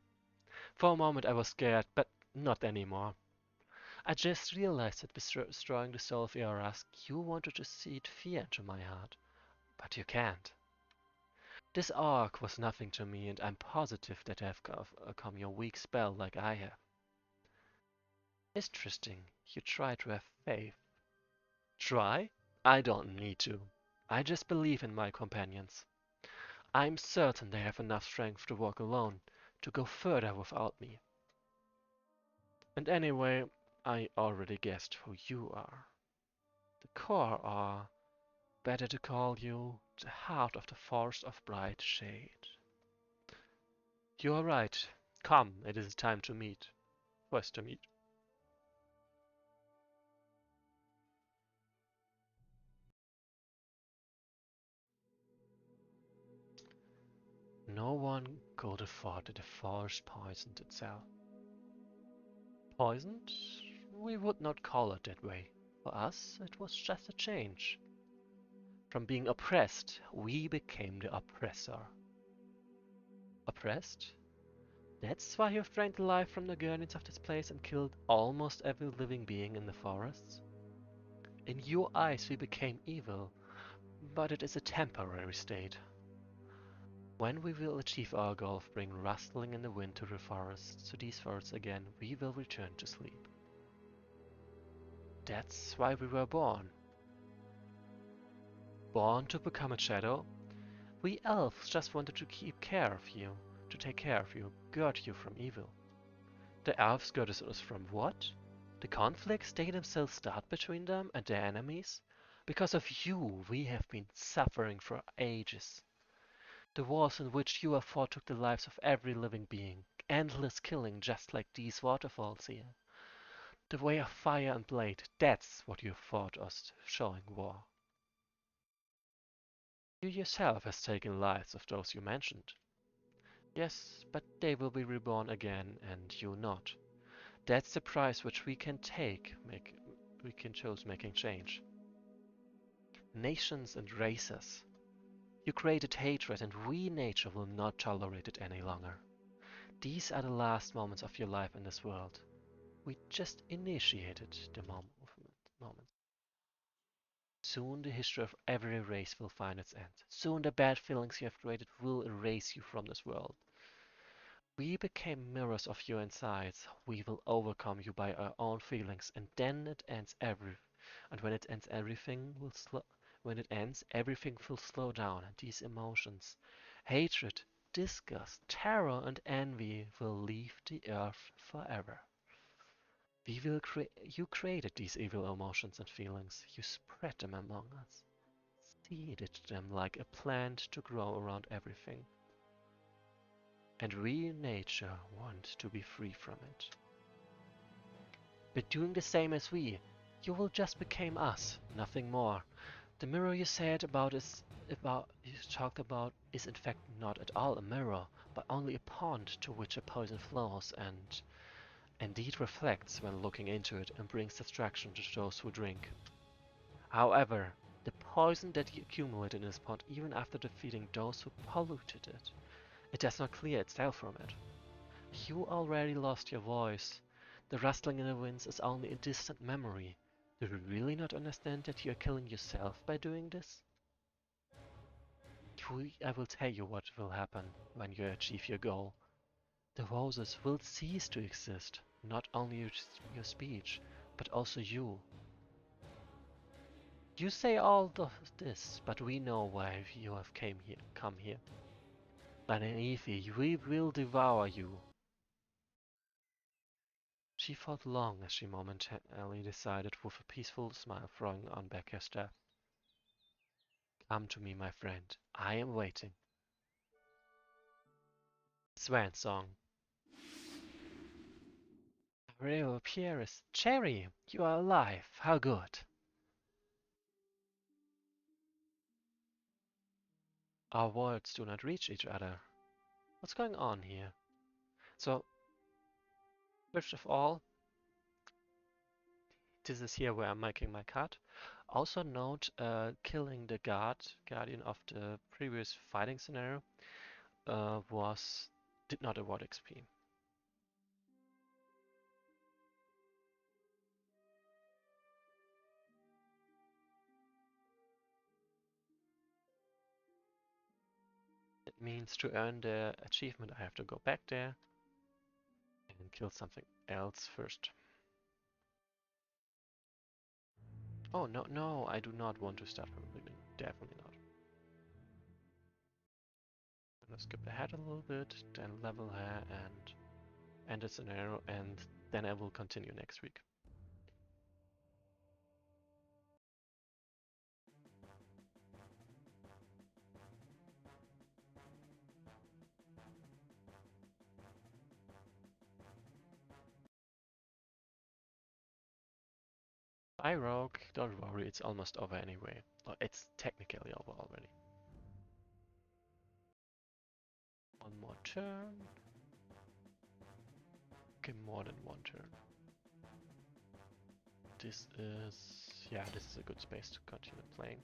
For a moment I was scared, but not anymore. I just realized that destroying the soul of Eorask, you wanted to seed fear into my heart. But you can't. This arc was nothing to me, and I'm positive that I have overcome your weak spell like I have. Interesting. You try to have faith. Try? I don't need to. I just believe in my companions. I'm certain they have enough strength to walk alone, to go further without me. And anyway, I already guessed who you are. The core are, better to call you, the heart of the forest of bright shade. You are right. Come, it is time to meet. For us to meet. No one could have thought that the forest poisoned itself. Poisoned? We would not call it that way. For us, it was just a change. From being oppressed, we became the oppressor. Oppressed? That's why you've drained the life from the guardians of this place and killed almost every living being in the forests? In your eyes we became evil, but it is a temporary state. When we will achieve our goal of bringing rustling in the wind to the forests, to these forests again, we will return to sleep. That's why we were born. Born to become a shadow? We elves just wanted to keep care of you, to take care of you, guard you from evil. The elves guard us from what? The conflicts they themselves start between them and their enemies? Because of you, we have been suffering for ages. The wars in which you have fought took the lives of every living being. Endless killing just like these waterfalls here. The way of fire and blade, that's what you fought us showing war. You yourself has taken lives of those you mentioned. Yes, but they will be reborn again and you not. That's the price which we can we can choose making change. Nations and races. You created hatred and we nature will not tolerate it any longer. These are the last moments of your life in this world. We just initiated the moment. Soon the history of every race will find its end. Soon the bad feelings you have created will erase you from this world. We became mirrors of your insides. We will overcome you by our own feelings, and then it ends and when it ends everything will slow down, and these emotions, hatred, disgust, terror, and envy will leave the earth forever. You created these evil emotions and feelings. You spread them among us, seeded them like a plant to grow around everything. And we, nature, want to be free from it. But doing the same as we, you will just become us, nothing more. The mirror you talked about is in fact not at all a mirror, but only a pond to which a poison flows and indeed reflects when looking into it and brings distraction to those who drink. However, the poison that you accumulate in this pond even after defeating those who polluted it, it does not clear itself from it. You already lost your voice. The rustling in the winds is only a distant memory. Do you really not understand that you are killing yourself by doing this? I will tell you what will happen when you achieve your goal. The roses will cease to exist, not only your speech, but also you. You say all of this, but we know why you have come here. Naively, we will devour you. She thought long as she momentarily decided with a peaceful smile throwing on back her staff. Come to me, my friend. I am waiting. Swan song. Real Pieris. Cherry, you are alive. How good. Our words do not reach each other. What's going on here? So, first of all, this is here where I'm making my cut. Also note, killing the guardian of the previous fighting scenario did not award XP. Means to earn the achievement I have to go back there and kill something else first. Oh no, no, I do not want to start from the beginning. Definitely not. I'm gonna skip ahead a little bit, then level her and end the scenario, and then I will continue next week. Bye, Rogue. Don't worry, it's almost over anyway. Well, it's technically over already. One more turn. Okay, more than one turn. This is... yeah, this is a good space to continue playing.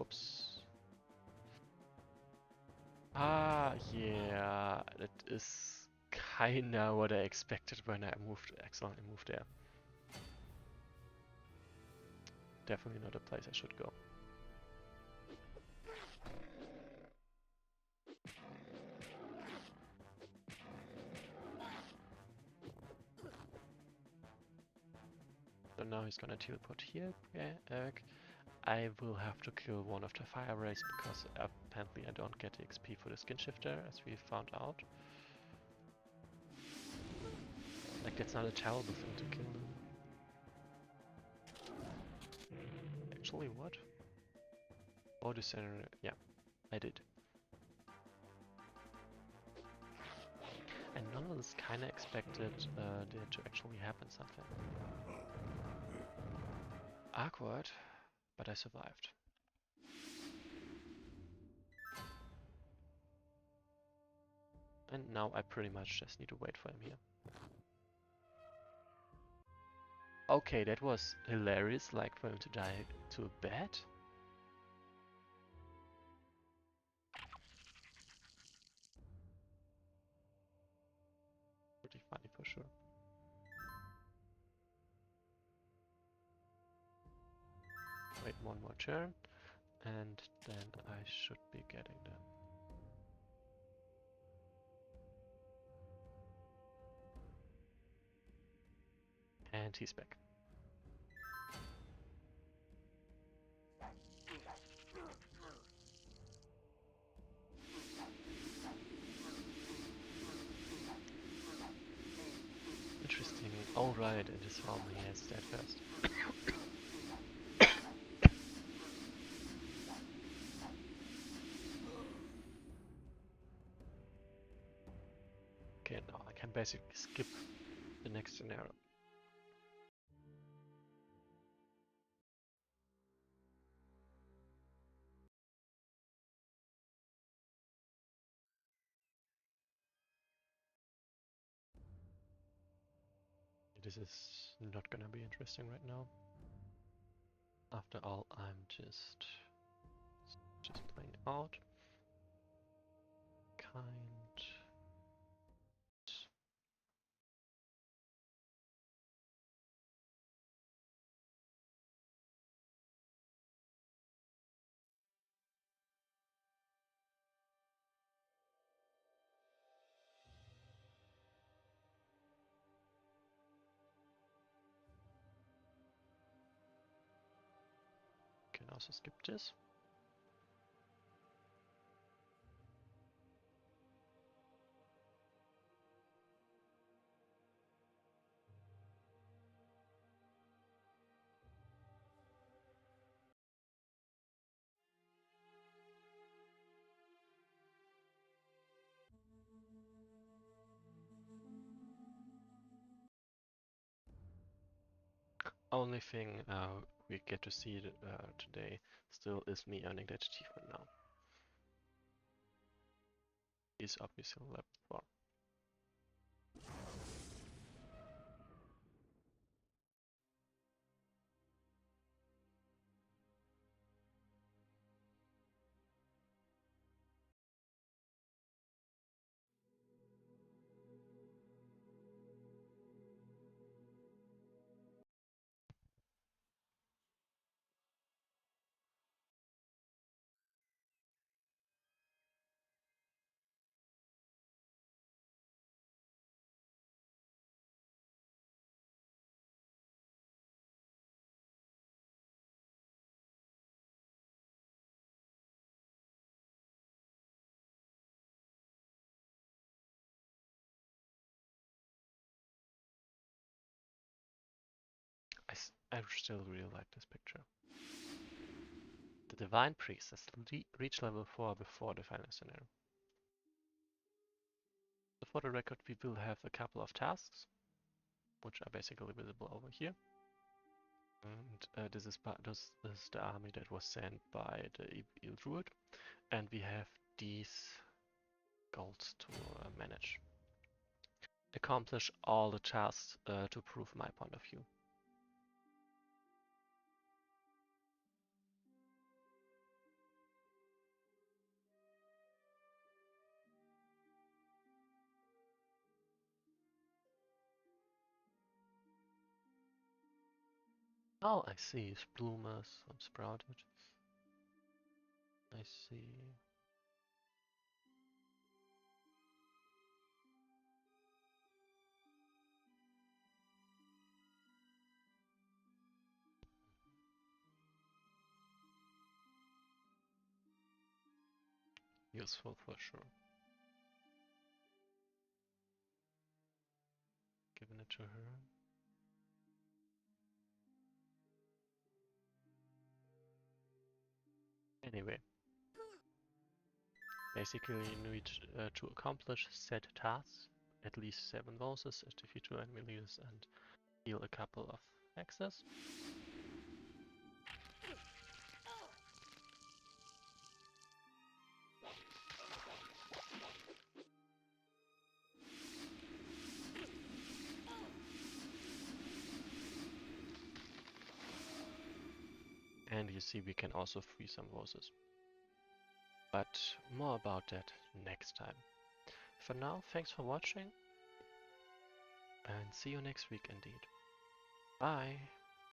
Oops. Ah, yeah, that is kinda what I expected when I accidentally moved there. Definitely not a place I should go. So now he's gonna teleport here. I will have to kill one of the fire rays because apparently I don't get the XP for the skin shifter, as we found out. Like, that's not a terrible thing to kill them. Actually, what? Oh, the center. Yeah, I did. And none of this kinda expected there to actually happen something. Awkward, but I survived. And now I pretty much just need to wait for him here. Okay, that was hilarious, like for him to die to a bat. Pretty funny for sure. Wait one more turn, and then I should be getting them. And he's back. Interesting. Oh right, in this form he has that first. Okay, now I can basically skip the next scenario. This is not gonna be interesting right now. After all, I'm just playing out. Kind. Can also skip this. Only thing we get to see today still is me earning that achievement now. Is obviously level 4. I still really like this picture. The Divine Priestess reached level 4 before the final scenario. So for the record, we will have a couple of tasks, which are basically visible over here. And this is the army that was sent by the evil druid, and we have these goals to manage. Accomplish all the tasks to prove my point of view. Oh, I see. Bloomers, some sprouted. I see. Useful for sure. Giving it to her. Anyway. Basically, you need to accomplish set tasks, at least 7 bosses, defeat 2 enemy leaders, and heal a couple of hexes. And you see we can also free some bosses. But more about that next time. For now, thanks for watching, and see you next week indeed. Bye!